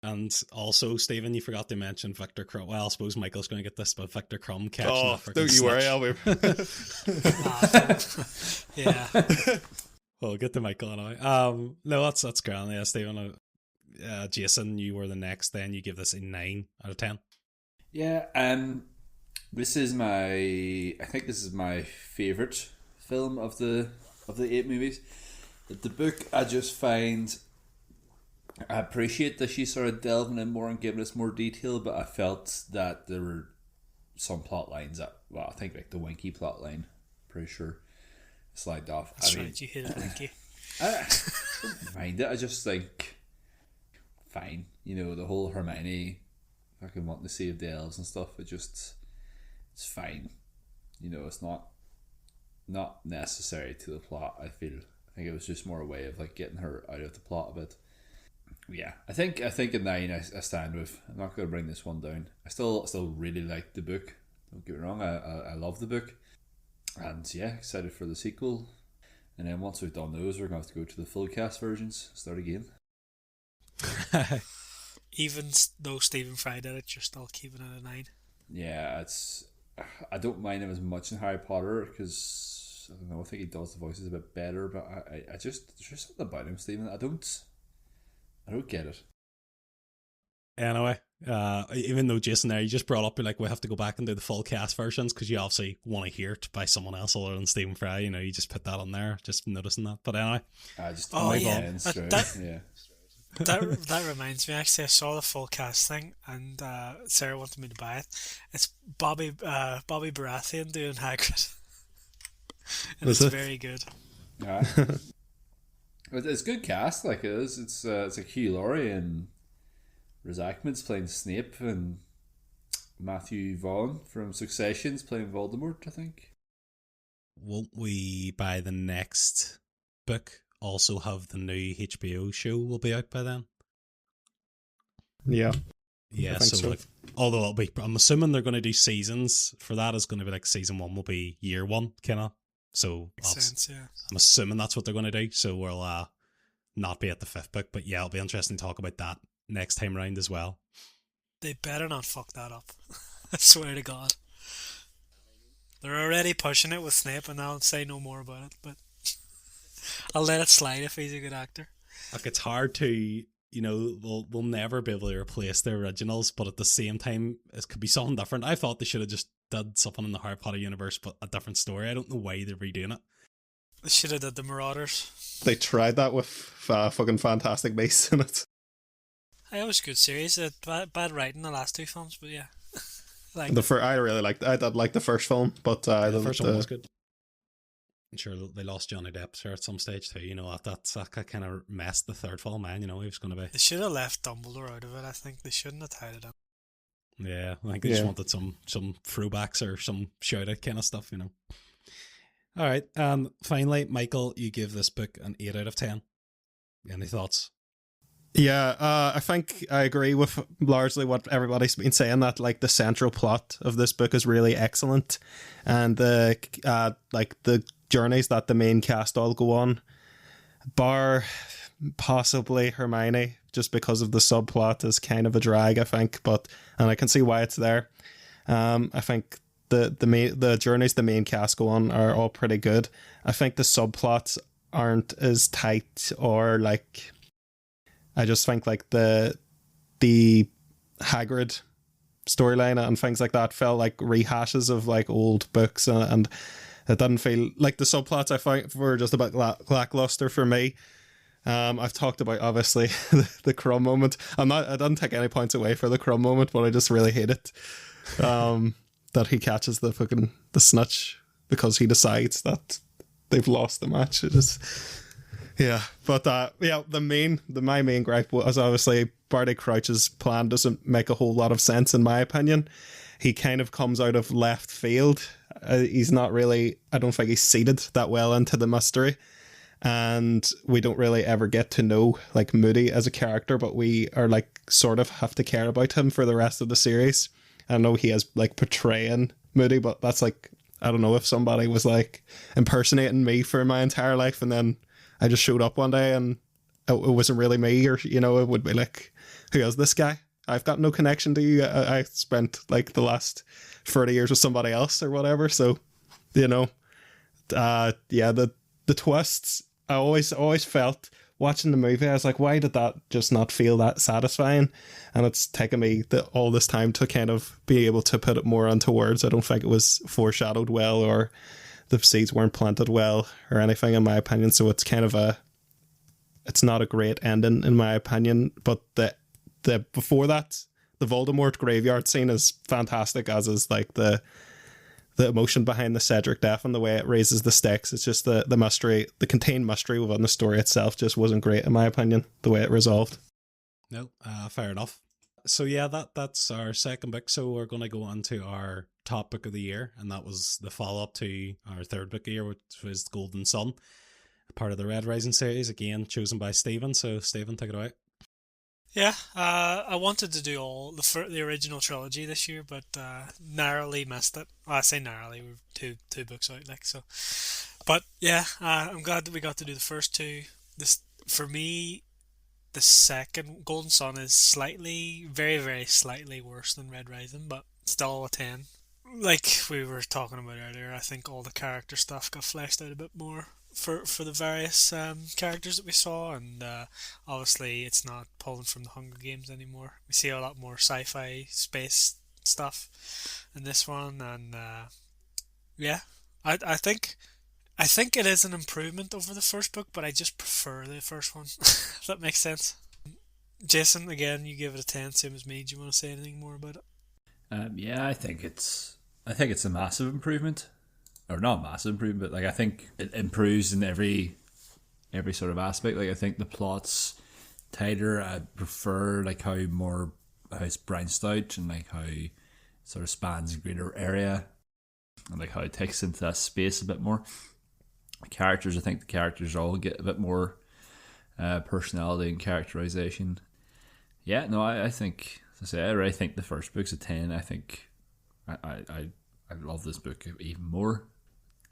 And also, Stephen, you forgot to mention Victor Crumb. Well, I suppose Michael's going to get this, but Victor Crumb catching the freaking don't you worry, snitch. I'll be. Yeah. Well, get to Michael now. No, that's grand. Yeah, Stephen. Jason, you were the next. Then you give this a 9 out of 10. Yeah, this is I think this is my favourite film of the 8 movies. The book, I just find, I appreciate that she's sort of delving in more and giving us more detail, but I felt that there were some plot lines that, I think like the Winky plot line, pretty sure, slagged off. That's right, you hit it, Winky. I don't mind it. I just think, fine, the whole Hermione fucking wanting to save the elves and stuff. It's fine. It's not necessary to the plot. I think it was just more a way of like getting her out of the plot a bit. Yeah, I think a 9 I stand with. I'm not going to bring this one down. I still really like the book. Don't get me wrong. I love the book, and yeah, excited for the sequel. And then once we've done those, we're going to have to go to the full cast versions. Start again. Even though Stephen Fry did it, you're still keeping it a 9. Yeah, I don't mind him as much in Harry Potter because I don't know. I think he does the voices a bit better, but I just there's just something about him, Stephen. I don't get it. Anyway, even though Jason there, you just brought up, you're like, we have to go back and do the full cast versions because you obviously want to hear it by someone else other than Stephen Fry. You just put that on there, just noticing that. But anyway, I just yeah. That reminds me. Actually, I saw the full cast thing, and Sarah wanted me to buy it. It's Bobby Baratheon doing Hagrid, and it's very good. Yeah. It's good cast, like it is. It's like Hugh Laurie and Riz Ahmed's playing Snape, and Matthew Vaughn from Succession's playing Voldemort, I think. Won't we, by the next book, also have the new HBO show will be out by then? Yeah, I Yeah, think so so. like, although it'll be, I'm assuming they're going to do seasons for that. Is going to be like season 1 will be year 1, kind of. So Makes sense, yeah. I'm assuming that's what they're going to do. So we'll not be at the 5th book, but yeah, it'll be interesting to talk about that next time round as well. They better not fuck that up. I swear to God. They're already pushing it with Snape, and I'll say no more about it, but I'll let it slide if he's a good actor. Like, it's hard to, we'll never be able to replace the originals, but at the same time, it could be something different. I thought they should have just did something in the Harry Potter universe, but a different story. I don't know why they're redoing it. They should have did the Marauders. They tried that with fucking Fantastic Beasts in it. It was a good series. Bad writing the last two films, but yeah. Like I really liked. I did like the first film, but The first one was good. I'm sure they lost Johnny Depp there at some stage too. That kind of messed the third film, man. He was going to be. they should have left Dumbledore out of it. I think they shouldn't have tied it up. Yeah, I think they just wanted some throwbacks or some shout out kind of stuff. All right. Finally, Michael, you give this book an 8 out of 10. Any thoughts? Yeah, I think I agree with largely what everybody's been saying, that like the central plot of this book is really excellent, and the journeys that the main cast all go on, bar possibly Hermione, just because of the subplot is kind of a drag, I think, and I can see why it's there. I think the journeys the main cast go on are all pretty good. I think the subplots aren't as tight, or like, I just think like the Hagrid storyline and things like that felt like rehashes of like old books, and it didn't feel like the subplots I find were just a bit lackluster for me. I've talked about obviously the Crumb moment. I didn't take any points away for the Crumb moment, but I just really hate it. That he catches the snitch because he decides that they've lost the match. It is. Yeah, but my main gripe was obviously Barty Crouch's plan doesn't make a whole lot of sense in my opinion. He kind of comes out of left field. He's not really, I don't think he's seeded that well into the mystery, and we don't really ever get to know like Moody as a character, but we are like sort of have to care about him for the rest of the series. I know he is like portraying Moody, but that's like, I don't know, if somebody was like impersonating me for my entire life and then I just showed up one day and it wasn't really me, or it would be like, who is this guy? I've got no connection to you. I spent like the last 30 years with somebody else or whatever. So, the twists, I always felt watching the movie, I was like, why did that just not feel that satisfying? And it's taken me all this time to kind of be able to put it more into words. I don't think it was foreshadowed well, or the seeds weren't planted well or anything, in my opinion. So it's kind of it's not a great ending in my opinion. But the before that, the Voldemort graveyard scene is fantastic, as is like the emotion behind the Cedric death and the way it raises the stakes. It's just the mystery, the contained mystery within the story itself just wasn't great in my opinion, the way it resolved. No, fair enough. So yeah, that's our second book. So we're going to go on to our top book of the year, and that was the follow-up to our third book of the year, which was Golden Sun, part of the Red Rising series, again chosen by Stephen. So Stephen, take it away. Yeah, I wanted to do all the original trilogy this year, but narrowly missed it. Well, I say narrowly, we're two books out, like so. But yeah, I'm glad that we got to do the first two. This, for me, the second Golden Sun is slightly, very, very slightly worse than Red Rising, but still a 10. Like we were talking about earlier, I think all the character stuff got fleshed out a bit more for the various characters that we saw, and obviously it's not pulling from the Hunger Games anymore. We see a lot more sci-fi space stuff in this one, and yeah, I think it is an improvement over the first book, but I just prefer the first one. If that makes sense. Jason, again, you give it a 10, same as me. Do you want to say anything more about it? Yeah, I think it's a massive improvement, or not massive improvement, but like I think it improves in every every sort of aspect. Like I think the plot's tighter. I prefer like how it's branched out and like how it sort of spans a greater area and like how it takes into that space a bit more. Characters, I think the characters all get a bit more personality and characterization. Yeah, no, I think, as I say, I really think the first book's a 10. I think I love this book even more.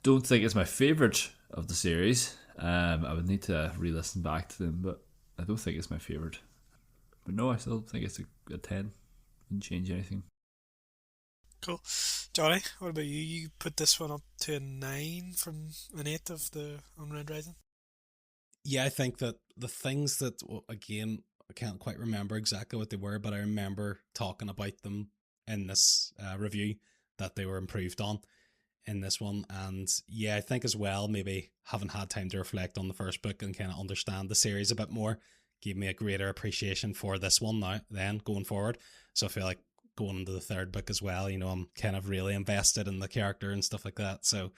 Don't think it's my favourite of the series. I would need to re-listen back to them, but I don't think it's my favourite. But no, I still think it's a 10. Wouldn't change anything. Cool. Johnny, what about you? You put this one up to a 9 from an 8 of the Unread Rising? Yeah, I think that the things that, well, again, I can't quite remember exactly what they were, but I remember talking about them in this review that they were improved on in this one. And yeah, I think as well, maybe having had time to reflect on the first book and kind of understand the series a bit more gave me a greater appreciation for this one now, then going forward. So I feel like going into the third book as well, you know, I'm kind of really invested in the character and stuff like that. So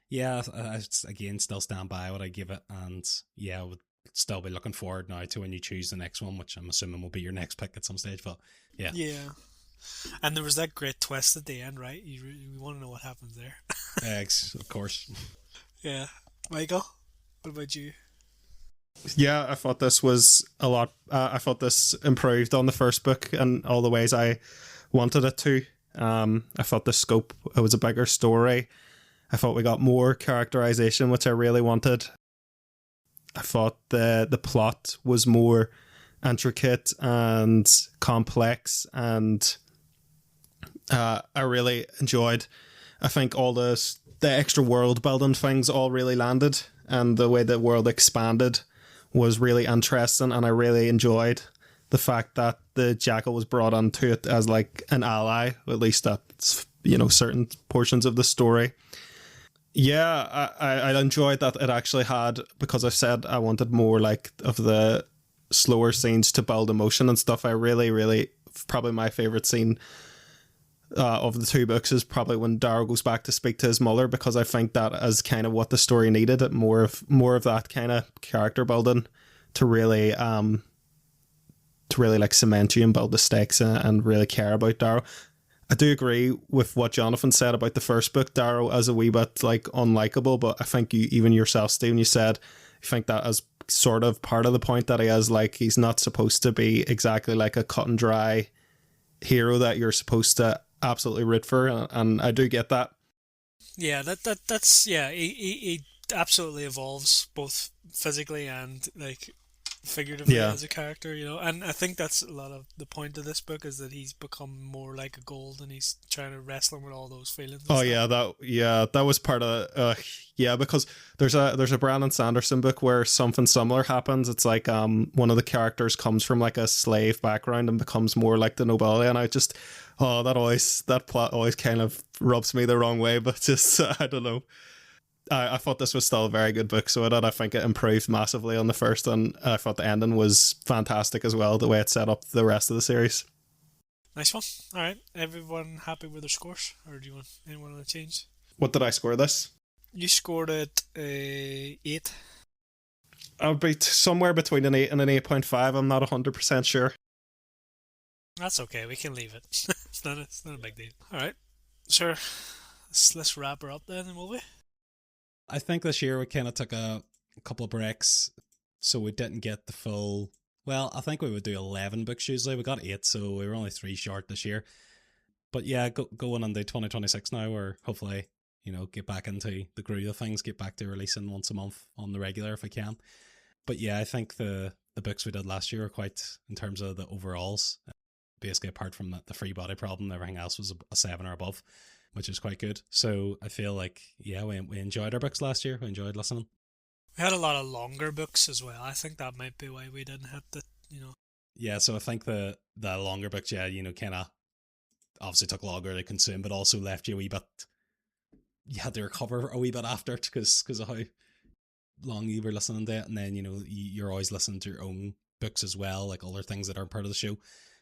yeah, I again still stand by what I give it, and yeah, I would still be looking forward now to when you choose the next one, which I'm assuming will be your next pick at some stage. But yeah, Yeah. And there was that great twist at the end, right? You want to know what happens there. eggs, of course. Yeah. Michael, what about you? Yeah, I thought this was a lot. I thought this improved on the first book in all the ways I wanted it to. I thought the scope, it was a bigger story. I thought we got more characterization, which I really wanted. I thought the plot was more intricate and complex, and I really enjoyed. I think all the extra world building things all really landed, and the way the world expanded was really interesting, and I really enjoyed the fact that the Jackal was brought onto it as like an ally, at least at, you know, certain portions of the story. Yeah, I enjoyed that it actually had, because I said I wanted more like of the slower scenes to build emotion and stuff. I really, probably my favorite scene of the two books is probably when Darrow goes back to speak to his mother, because I think that is kind of what the story needed. It more of that kind of character building to really like cement you and build the stakes and really care about Darrow. I do agree with what Jonathan said about the first book. Darrow as a wee bit like unlikable, but I think you, even yourself, Stephen, you said you think that as sort of part of the point that he is, like, he's not supposed to be exactly like a cut and dry hero that you're supposed to absolutely root for, and I do get that. Yeah, that's yeah. He absolutely evolves both physically and like figuratively Yeah. as a character, you know. And I think that's a lot of the point of this book, is that he's become more like a gold, and he's trying to wrestle with all those feelings. And Oh stuff. that was part of because there's a Brandon Sanderson book where something similar happens. It's like one of the characters comes from like a slave background and becomes more like the nobility, and I just that plot always kind of rubs me the wrong way, but just I don't know. I thought this was still a very good book, so I think it improved massively on the first, and I thought the ending was fantastic as well, the way it set up the rest of the series. Nice one. All right, everyone happy with their scores, or do you want anyone to change? What did I score this? You scored it a 8. I would be somewhere between an 8 and an 8.5. I'm not 100% sure. That's okay. We can leave it. It's not a big deal. All right, sure. Let's wrap her up then, will we? I think this year we kind of took a couple of breaks, so we didn't get the full. Well, I think we would do 11 books usually. We got 8, so we were only 3 short this year. But yeah, going into 2026 now, we're hopefully, you know, get back into the groove of things, get back to releasing once a month on the regular if we can. But yeah, I think the books we did last year were quite, in terms of the overalls, basically apart from the free body problem, everything else was a 7 or above, which is quite good. So I feel like, yeah, we enjoyed our books last year. We enjoyed listening. We had a lot of longer books as well. I think that might be why we didn't hit the, you know. Yeah, so I think the longer books, yeah, you know, kind of obviously took longer to consume, but also left you a wee bit. You had to recover a wee bit after it because of how long you were listening to it, and then, you know, you're always listening to your own books as well, like other things that aren't part of the show.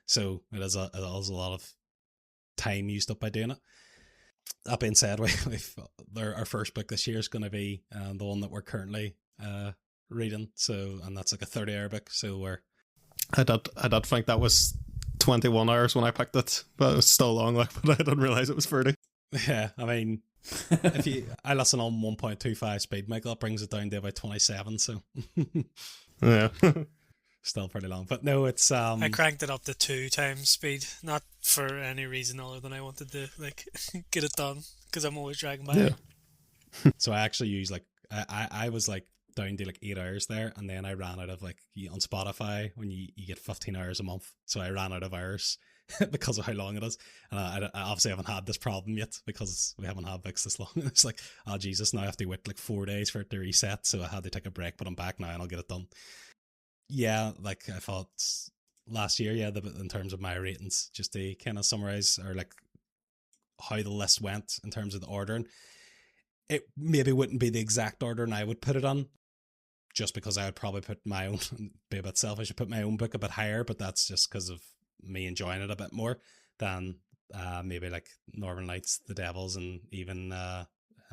So it is a lot of time used up by doing it. That being said, our first book this year is going to be the one that we're currently reading. So, and that's like a 30-hour book. So we're I did think that was 21 hours when I picked it, but it was still long, like, but I didn't realize it was 30. yeah. I mean, I listen on 1.25 speed, Michael, it brings it down to about 27. So Yeah. still pretty long. But no, it's I cranked it up to 2 times speed, not for any reason other than I wanted to like get it done because I'm always dragging by. Yeah. So I actually use like I was like down to like 8 hours there, and then I ran out of like on Spotify when you get 15 hours a month. So I ran out of hours because of how long it is, and I obviously haven't had this problem yet because we haven't had books this long. It's like, oh Jesus, now I have to wait like 4 days for it to reset. So I had to take a break, but I'm back now and I'll get it done. Yeah, like I thought last year, yeah, in terms of my ratings, just to kind of summarize or like how the list went in terms of the ordering, it maybe wouldn't be the exact order and I would put it on, just because I would probably put my own, be a bit selfish, put my own book a bit higher, but that's just because of me enjoying it a bit more than maybe like Northern Lights, The Devils, and even,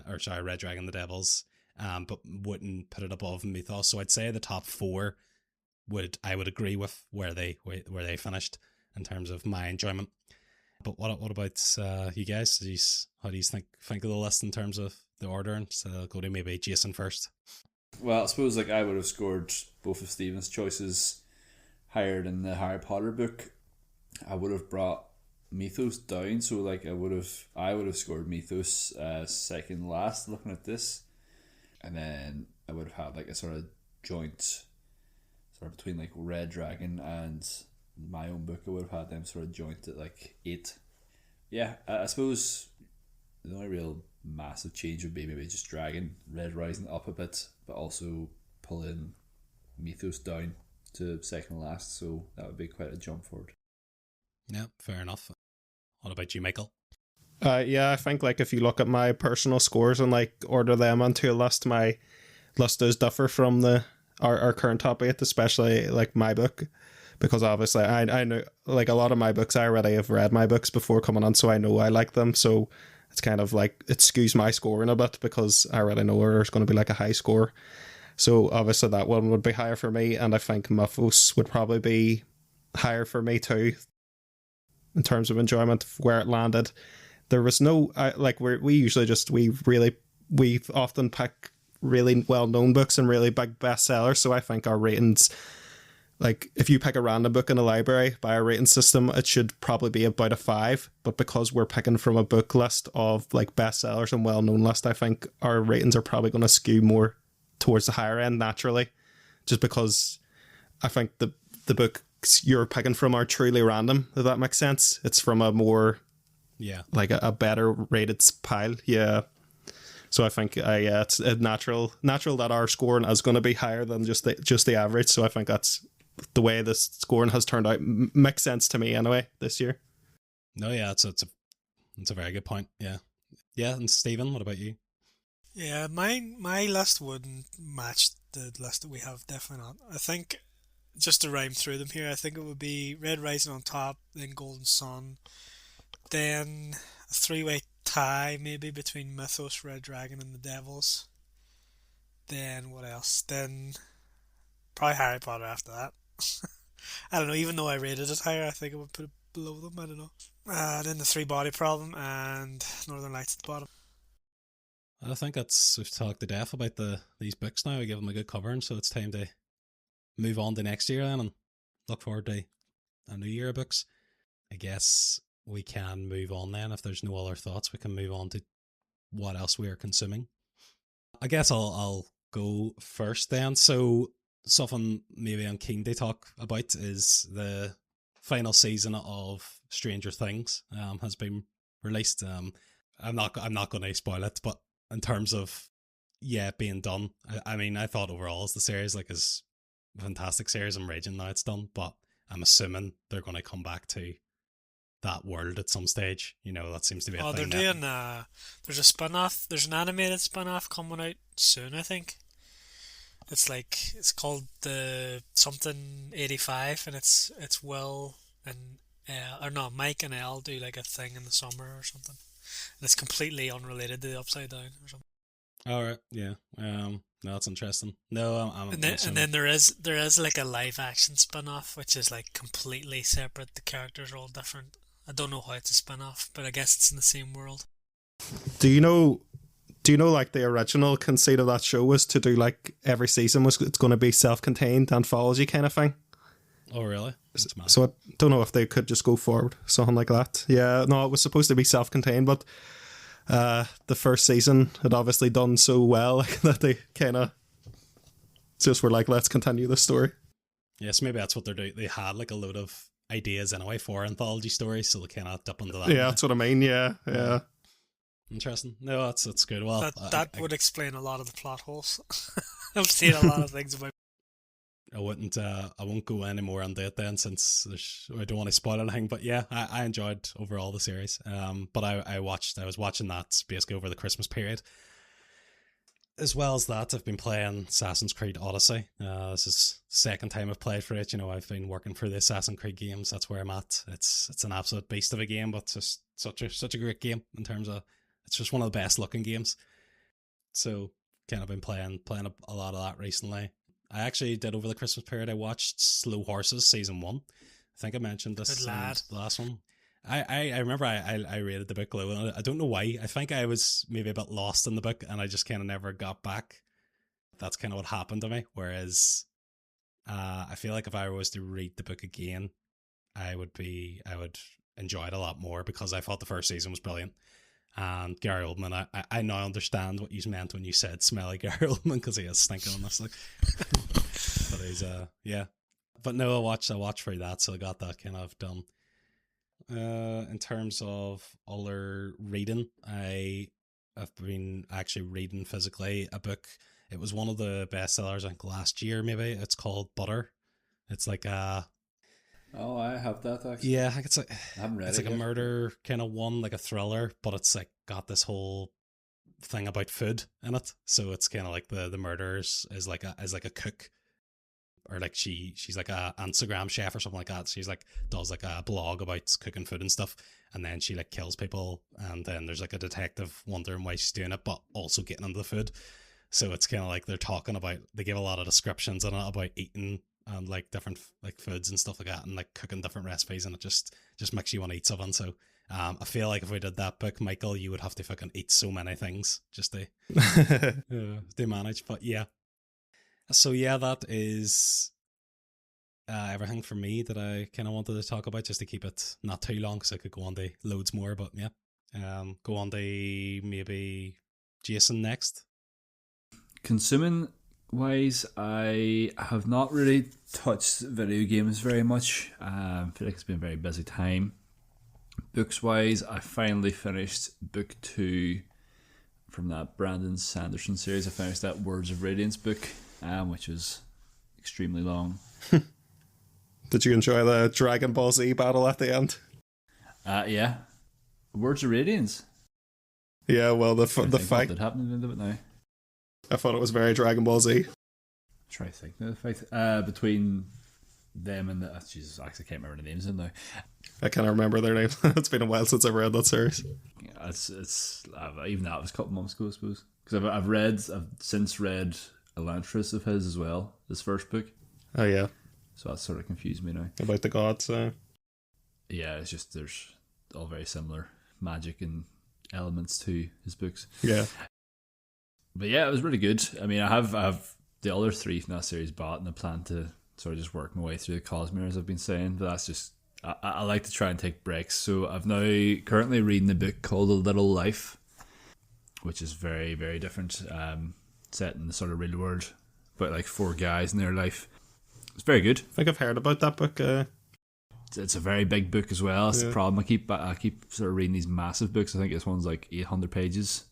Red Dragon, The Devils, but wouldn't put it above Mythos. So I'd say the top four I would agree with where they finished in terms of my enjoyment. But what about you guys? How do you think of the list in terms of the order? And so go to maybe Jason first. Well, I suppose like I would have scored both of Stephen's choices higher than the Harry Potter book. I would have brought Mythos down, so like I would have scored Mythos second last looking at this, and then I would have had like a sort of joint between like Red Dragon and my own book. I would have had them sort of joint at like 8. Yeah, I suppose the only real massive change would be maybe just dragging Red Rising up a bit, but also pulling Mythos down to second last, so that would be quite a jump forward. Yeah, fair enough. What about you, Michael? Yeah, I think like if you look at my personal scores and like order them onto a list, my list does differ from our current top 8, especially like my book, because obviously I know like a lot of my books I already have read my books before coming on, so I know I like them, so it's kind of like it skews my scoring a bit because I already know there's going to be like a high score. So obviously that one would be higher for me, and I think Mythos would probably be higher for me too in terms of enjoyment where it landed. There was no we often pick really well-known books and really big bestsellers, so I think our ratings, like if you pick a random book in a library by a rating system, it should probably be about a 5, but because we're picking from a book list of like bestsellers and well-known list, I think our ratings are probably going to skew more towards the higher end naturally, just because I think the books you're picking from are truly random, if that makes sense. It's from a more like a better rated pile. Yeah. So I think it's natural that our scoring is going to be higher than just the average. So I think that's the way this scoring has turned out. Makes sense to me anyway this year. No, yeah, it's a very good point. Yeah. And Stephen, what about you? Yeah, my list wouldn't match the list that we have, definitely not. I think, just to rhyme through them here, I think it would be Red Rising on top, then Golden Sun, then a 3-way tie maybe between Mythos, Red Dragon, and the Devils. Then what else? Then probably Harry Potter after that. I don't know, even though I rated it higher, I think I would put it below them, I don't know. Then the Three Body Problem and Northern Lights at the bottom. I think we've talked to death about these books now. We give them a good covering, so it's time to move on to next year then and look forward to a new year of books. I guess we can move on then. If there's no other thoughts, we can move on to what else we are consuming. I guess I'll go first then. So something maybe I'm keen to talk about is the final season of Stranger Things has been released. I'm not going to spoil it, but in terms of being done, I mean I thought overall as the series is a fantastic series. I'm raging now it's done, but I'm assuming they're going to come back to that world at some stage. That seems to be a thing. They're doing there's a spin-off, there's an animated spin-off coming out soon, I think. It's called the something 85, and it's Will and or no, Mike and Elle do like a thing in the summer or something, and it's completely unrelated to the Upside Down or something. All right, yeah. No, that's interesting. No, And then there is like a live action spin off which is like completely separate. The characters are all different. I don't know how it's a spin off, but I guess it's in the same world. Do you know? Do you know like the original conceit of that show was to do like every season was it's going to be self-contained anthology kind of thing? Oh, really? That's mad. So I don't know if they could just go forward something like that. Yeah, no, it was supposed to be self-contained, but the first season had obviously done so well that they kind of just were like, let's continue the story. Yes, maybe that's what they're doing. They had like a load of ideas anyway for anthology stories, so they kind of dip into that. Yeah, that's what I mean. Yeah. Interesting. No, that's good. Well, that would explain a lot of the plot holes. I've seen a lot of things about. I won't go any more into it then, since I don't want to spoil anything. But yeah, I enjoyed overall the series. But I was watching that basically over the Christmas period. As well as that, I've been playing Assassin's Creed Odyssey. This is the second time I've played for it. You know, I've been working for the Assassin's Creed games. That's where I'm at. It's an absolute beast of a game, but just such a great game in terms of it's just one of the best looking games. So kind of been playing a lot of that recently. I actually did over the Christmas period. I watched Slow Horses season 1. I think I mentioned this in the last one. I remember I rated the book low. I don't know why. I think I was maybe a bit lost in the book and I just kind of never got back. That's kind of what happened to me. Whereas I feel like if I was to read the book again, I would enjoy it a lot more because I thought the first season was brilliant. And Gary Oldman, I now understand what you meant when you said smelly Gary Oldman, because he is stinking on this. Like, but he's yeah. But no, I watched through that, so I got that kind of done. In terms of other reading, I've been actually reading physically a book. It was one of the bestsellers I think last year. Maybe it's called Butter. It's like a. Oh, I have that actually. Yeah, I think it's like I haven't read it's it like yet. a murder kind of one, like a thriller, but it's like got this whole thing about food in it. So it's kind of like the murderers is like a cook, or like she's like a Instagram chef or something like that. She's like does like a blog about cooking food and stuff, and then she like kills people, and then there's like a detective wondering why she's doing it, but also getting into the food. So it's kind of like they're talking about, they give a lot of descriptions in it about eating and like different like foods and stuff like that, and like cooking different recipes, and it just makes you want to eat something. So I feel like if we did that book, Michael, you would have to fucking eat so many things just to manage. But yeah, so yeah, that is everything for me that I kind of wanted to talk about, just to keep it not too long, because I could go on to loads more. But yeah, go on to maybe Jason next. Consuming wise, I have not really touched video games very much. I feel like it's been a very busy time. Books wise, I finally finished book 2 from that Brandon Sanderson series. I finished that Words of Radiance book, which was extremely long. Did you enjoy the Dragon Ball Z battle at the end? Yeah. Words of Radiance. Yeah, well, the What fight. did happen to it now? I thought it was very Dragon Ball Z. Try to think now. The fight between them and the Jesus, I actually can't remember the names of them now. I can't remember their names. It's been a while since I've read that series. Yeah, it's even that was a couple months ago, I suppose. Because I've since read Elantris of his as well. His first book. Oh yeah, So that sort of confused me now. about the gods. Yeah, it's just there's all very similar magic and elements to his books. Yeah, But yeah, it was really good. I mean, I have the other 3 from that series bought, and I plan to sort of just work my way through the Cosmere, as I've been saying. But that's just I like to try and take breaks. So I've now currently reading the book called A Little Life, which is very, very different, set in the sort of real world, but like 4 guys in their life. It's very good. I think I've heard about that book. It's a very big book as well. That's Yeah. the problem. I keep sort of reading these massive books. I think this one's like 800 pages,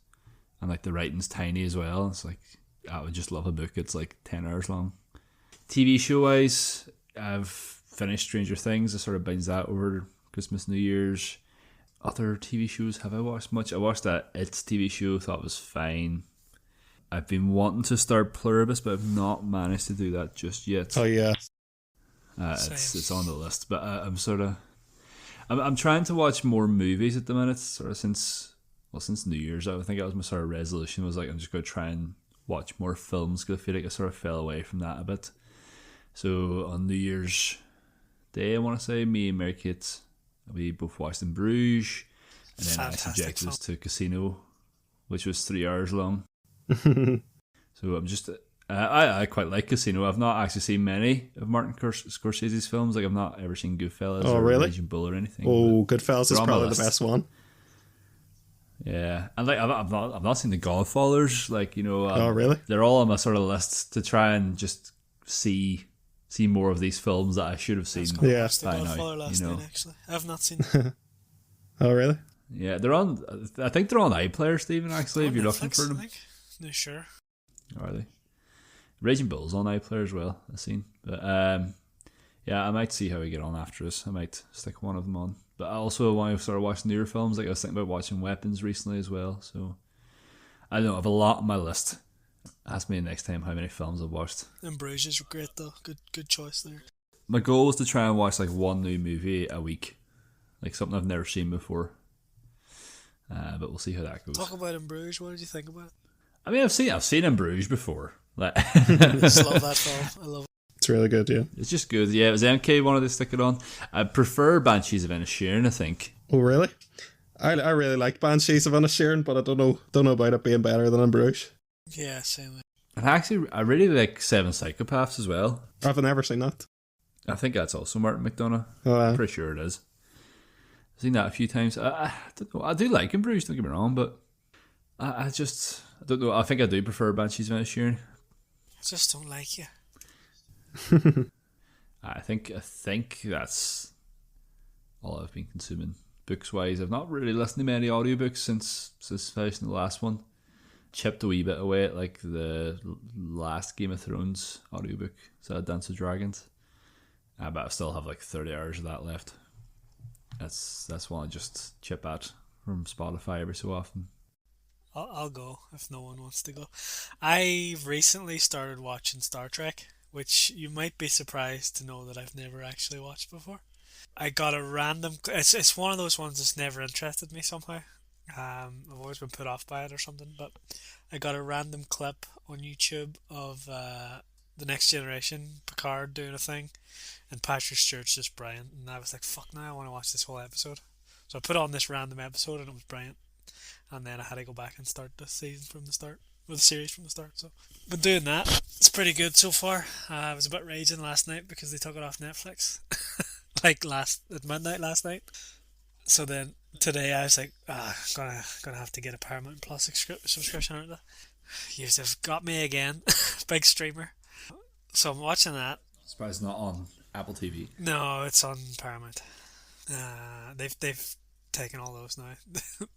and like the writing's tiny as well. It's like I would just love a book. It's like 10 hours long. TV show wise, I've finished Stranger Things. I sort of binged that over Christmas, New Year's. Other TV shows, have I watched much? I watched that It's TV show. Thought it was fine. I've been wanting to start Pluribus, but I've not managed to do that just yet. Oh yeah, It's on the list, but I'm trying to watch more movies at the minute. Sort of since New Year's, I think that was my sort of resolution. Was like I'm just going to try and watch more films because I feel like I sort of fell away from that a bit. So on New Year's Day, I want to say, me and Mary Kate, we both watched In Bruges, and then I subjected us to Casino, which was 3 hours long. So I'm just... I quite like Casino. I've not actually seen many of Martin Scorsese's films. Like, I've not ever seen Goodfellas or Raging Bull or anything. Oh, Goodfellas is probably the best one. Yeah, and like I've not seen The Godfathers. Like, you know, oh really? They're all on my sort of list to try and just see more of these films that I should have seen. Yeah, The Godfather last night, actually. I've not seen. Oh really? Yeah, they're on. I think they're on iPlayer, Stephen. Actually, if you're Netflix, looking for them, no, sure. Are they? Raging Bull's on iPlayer as well, I've seen. But yeah, I might see how we get on after this. I might stick one of them on. But I also want to start watching newer films. Like, I was thinking about watching Weapons recently as well. So I don't know, I have a lot on my list. Ask me next time how many films I've watched. And Bruges is great though. Good choice there. My goal was to try and watch like one new movie a week. Like something I've never seen before. But we'll see how that goes. Talk about In Bruges. What did you think about it? I mean, I've seen In Bruges before. Like, I just love that film. I love it. It's really good, yeah. It's just good. Yeah, it was MK wanted to stick it on. I prefer Banshees of Inisherin, I think. Oh, really? I really like Banshees of Inisherin, but I don't know about it being better than In Bruges. Yeah, same way. And actually, I really like Seven Psychopaths as well. I've never seen that. I think that's also Martin McDonagh. Oh, I'm pretty sure it is. I've seen that a few times. I don't know. I do like In Bruges, don't get me wrong, but I don't know. I think I do prefer Banshees of Inisherin. I just don't like you. I think that's all I've been consuming books wise. I've not really listened to many audiobooks since finishing the last one. Chipped a wee bit away at like the last Game of Thrones audiobook, so Dance of Dragons. But I still have like 30 hours of that left. That's one I just chip at from Spotify every so often. I'll go if no one wants to go. I've recently started watching Star Trek, which you might be surprised to know that I've never actually watched before. I got a random... It's one of those ones that's never interested me somehow. I've always been put off by it or something, but I got a random clip on YouTube of The Next Generation, Picard doing a thing, and Patrick Stewart's just brilliant, and I was like, fuck, now I want to watch this whole episode. So I put on this random episode and it was brilliant. And then I had to go back and start the season from the start, or the series from the start. So, been doing that. It's pretty good so far. I was a bit raging last night because they took it off Netflix, like at midnight last night. So then today I was like, gonna have to get a Paramount Plus subscription, aren't they? You've got me again, big streamer. So I'm watching that. Surprised it's not on Apple TV. No, it's on Paramount. They've taken all those now.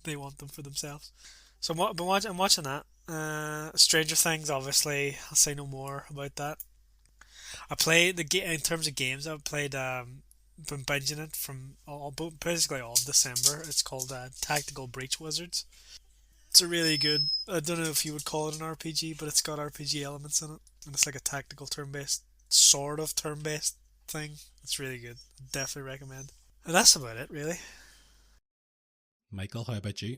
They want them for themselves. So I'm watching that. Stranger Things, obviously. I'll say no more about that. I played in terms of games. I've played. Been binging it from basically all of December. It's called Tactical Breach Wizards. It's a really good. I don't know if you would call it an RPG, but it's got RPG elements in it, and it's like a tactical turn-based thing. It's really good. Definitely recommend. And that's about it, really. Michael, how about you?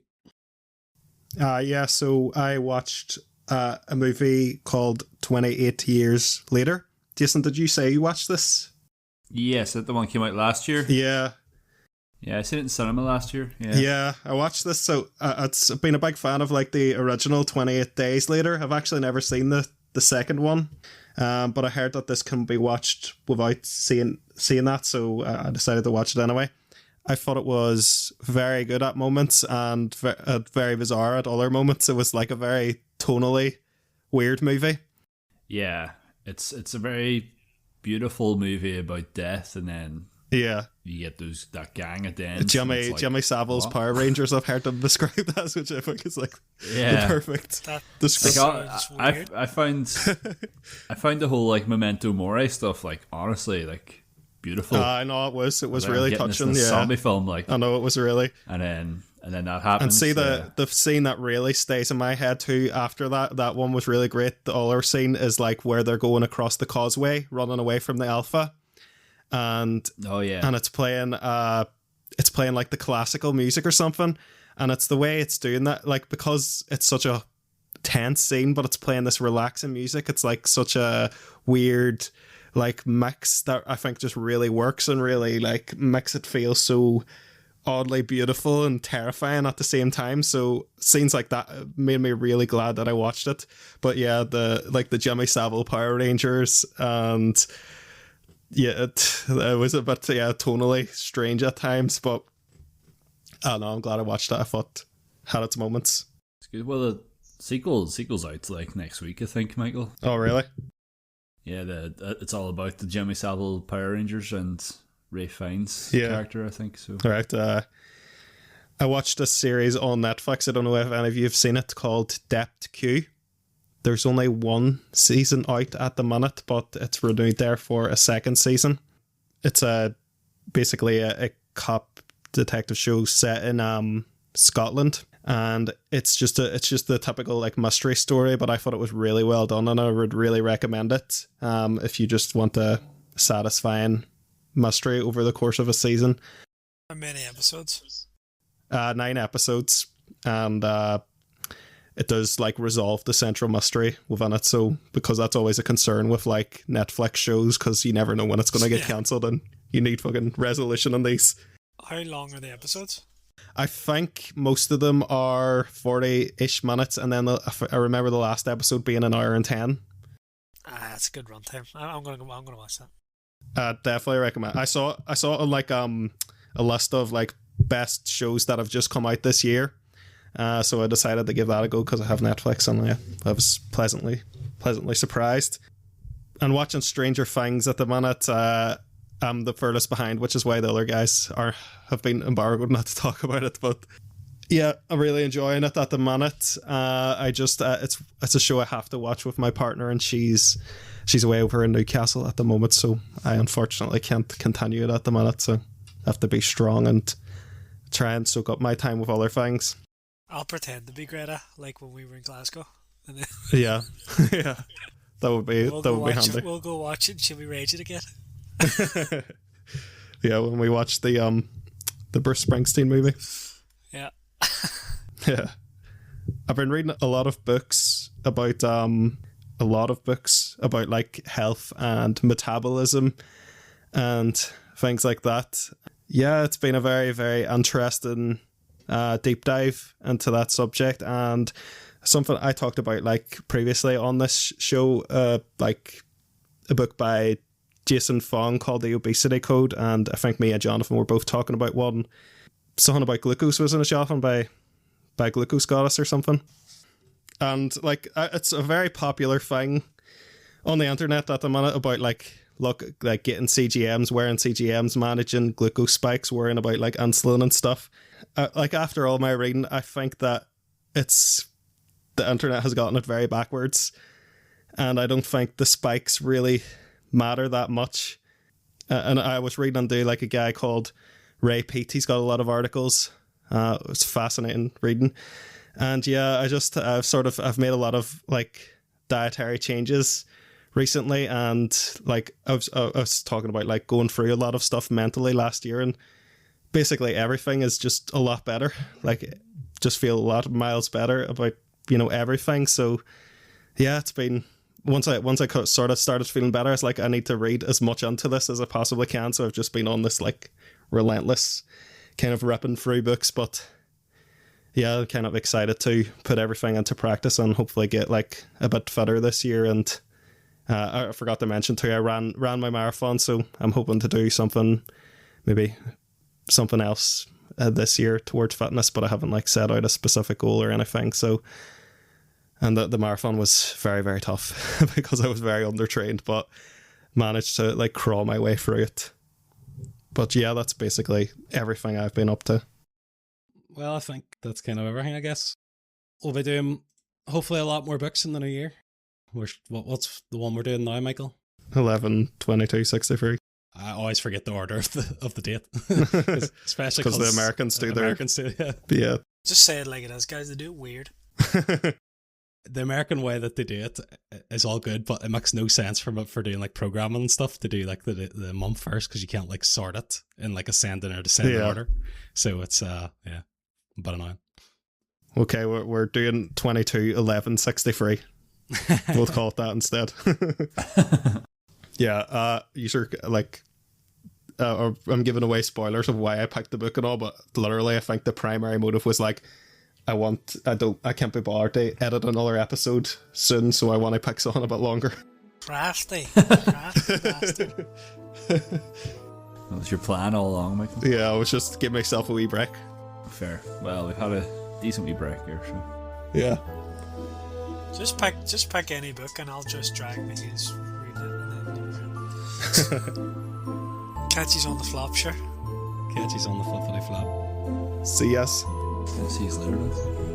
Yeah, so I watched a movie called 28 Years Later. Jason, did you say you watched this? Yes, that the one came out last year. Yeah. Yeah, I seen it in cinema last year. Yeah, I watched this. So I've been a big fan of like the original 28 Days Later. I've actually never seen the second one, but I heard that this can be watched without seeing that, so I decided to watch it anyway. I thought it was very good at moments and very bizarre at other moments. It was like a very tonally weird movie. Yeah, it's a very beautiful movie about death, and then you get that gang at the end. Jimmy Savile's Power Rangers. I've heard them described as, which I think is like the perfect description. Like, I found the whole like Memento Mori stuff like honestly like beautiful. I know it was really touching. This zombie film, like I know it was really. And then that happens. And see the scene that really stays in my head too. After that one was really great. The other scene is like where they're going across the causeway, running away from the Alpha, and and it's playing like the classical music or something, and it's the way it's doing that, like because it's such a tense scene, but it's playing this relaxing music. It's like such a weird like mix that I think just really works and really like makes it feel so oddly beautiful and terrifying at the same time. So scenes like that made me really glad that I watched it. But yeah, the Jimmy Savile Power Rangers, and yeah, it was a bit tonally strange at times, but I don't know, I'm glad I watched it. I thought it had its moments. It's good. Well, the sequel's out like next week, I think, Michael. Oh really? Yeah, it's all about the Jimmy Savile Power Rangers and Ray Fiennes character, I think. So all right. I watched a series on Netflix. I don't know if any of you have seen it, called Depth Q. There's only one season out at the minute, but it's renewed there for a second season. It's basically a cop detective show set in Scotland, and it's just the typical like mystery story, but I thought it was really well done, and I would really recommend it if you just want a satisfying mystery over the course of a season. How many episodes? 9 episodes, and it does like resolve the central mystery within it. So because that's always a concern with like Netflix shows, because you never know when it's going to get cancelled, and you need fucking resolution on these. How long are the episodes? I think most of them are 40-ish minutes, and then I remember the last episode being an hour and 10. That's a good runtime. I'm gonna watch that. Definitely recommend. I saw on like a list of like best shows that have just come out this year. So I decided to give that a go because I have Netflix, and I was pleasantly surprised. And watching Stranger Things at the minute, I'm the furthest behind, which is why the other guys have been embargoed not to talk about it. But yeah, I'm really enjoying it at the minute. I just it's a show I have to watch with my partner, and she's away over in Newcastle at the moment, so I unfortunately can't continue it at the minute. So I have to be strong and try and soak up my time with other things. I'll pretend to be Greta, like when we were in Glasgow. And then Yeah, yeah, that would be handy. We'll go watch it, and she'll be raging again. Yeah, when we watched the Bruce Springsteen movie. Yeah. Yeah, I've been reading a lot of books about like health and metabolism and things like that. Yeah, it's been a very, very interesting deep dive into that subject, and something I talked about like previously on this show, like a book by Jason Fong called The Obesity Code, and I think me and Jonathan were both talking about one. Something about glucose, wasn't it, Jonathan, by Glucose Goddess or something? And like it's a very popular thing on the internet at the minute about like getting CGMs, wearing CGMs, managing glucose spikes, worrying about like insulin and stuff. Like after all my reading, I think that the internet has gotten it very backwards, and I don't think the spikes really matter that much. And I was reading on like a guy called Ray Peat. He's got a lot of articles. It was fascinating reading, and yeah, I've made a lot of like dietary changes recently, and like I was talking about like going through a lot of stuff mentally last year, and basically everything is just a lot better. Like just feel a lot of miles better about everything. So yeah, it's been once I sort of started feeling better, it's like I need to read as much into this as I possibly can. So I've just been on this like relentless kind of ripping through books. But yeah, I'm kind of excited to put everything into practice and hopefully get like a bit fitter this year. And I forgot to mention too, I ran my marathon, so I'm hoping to do something else this year towards fitness, but I haven't like set out a specific goal or anything. So, and the marathon was very, very tough because I was very undertrained, but managed to like crawl my way through it. But yeah, that's basically everything I've been up to. Well, I think that's kind of everything, I guess. We'll be doing hopefully a lot more books in the new year. What's the one we're doing now, Michael? 11/22/63. I always forget the order of the date, especially because the Americans do yeah. Just say it like it is, guys. They do it weird. The American way that they do it is all good, but it makes no sense for doing like programming and stuff to do like the month first, because you can't like sort it in like ascending or descending order. So it's a bit annoying. Okay, we're doing 22-11-63. We'll call it that instead. Yeah, you sure, like, I'm giving away spoilers of why I picked the book and all, but literally I think the primary motive was like, I can't be bothered to edit another episode soon, so I want to pick something a bit longer. Crafty bastard. That was your plan all along, Michael? Yeah, I was just give myself a wee break. Fair. Well, we've had a decent wee break here, so. Yeah. Just pick any book and I'll just drag my heels, read it, and then Catchy's on the flop, sure. Catchy's on the flippity flop. See yes. See you later, lads.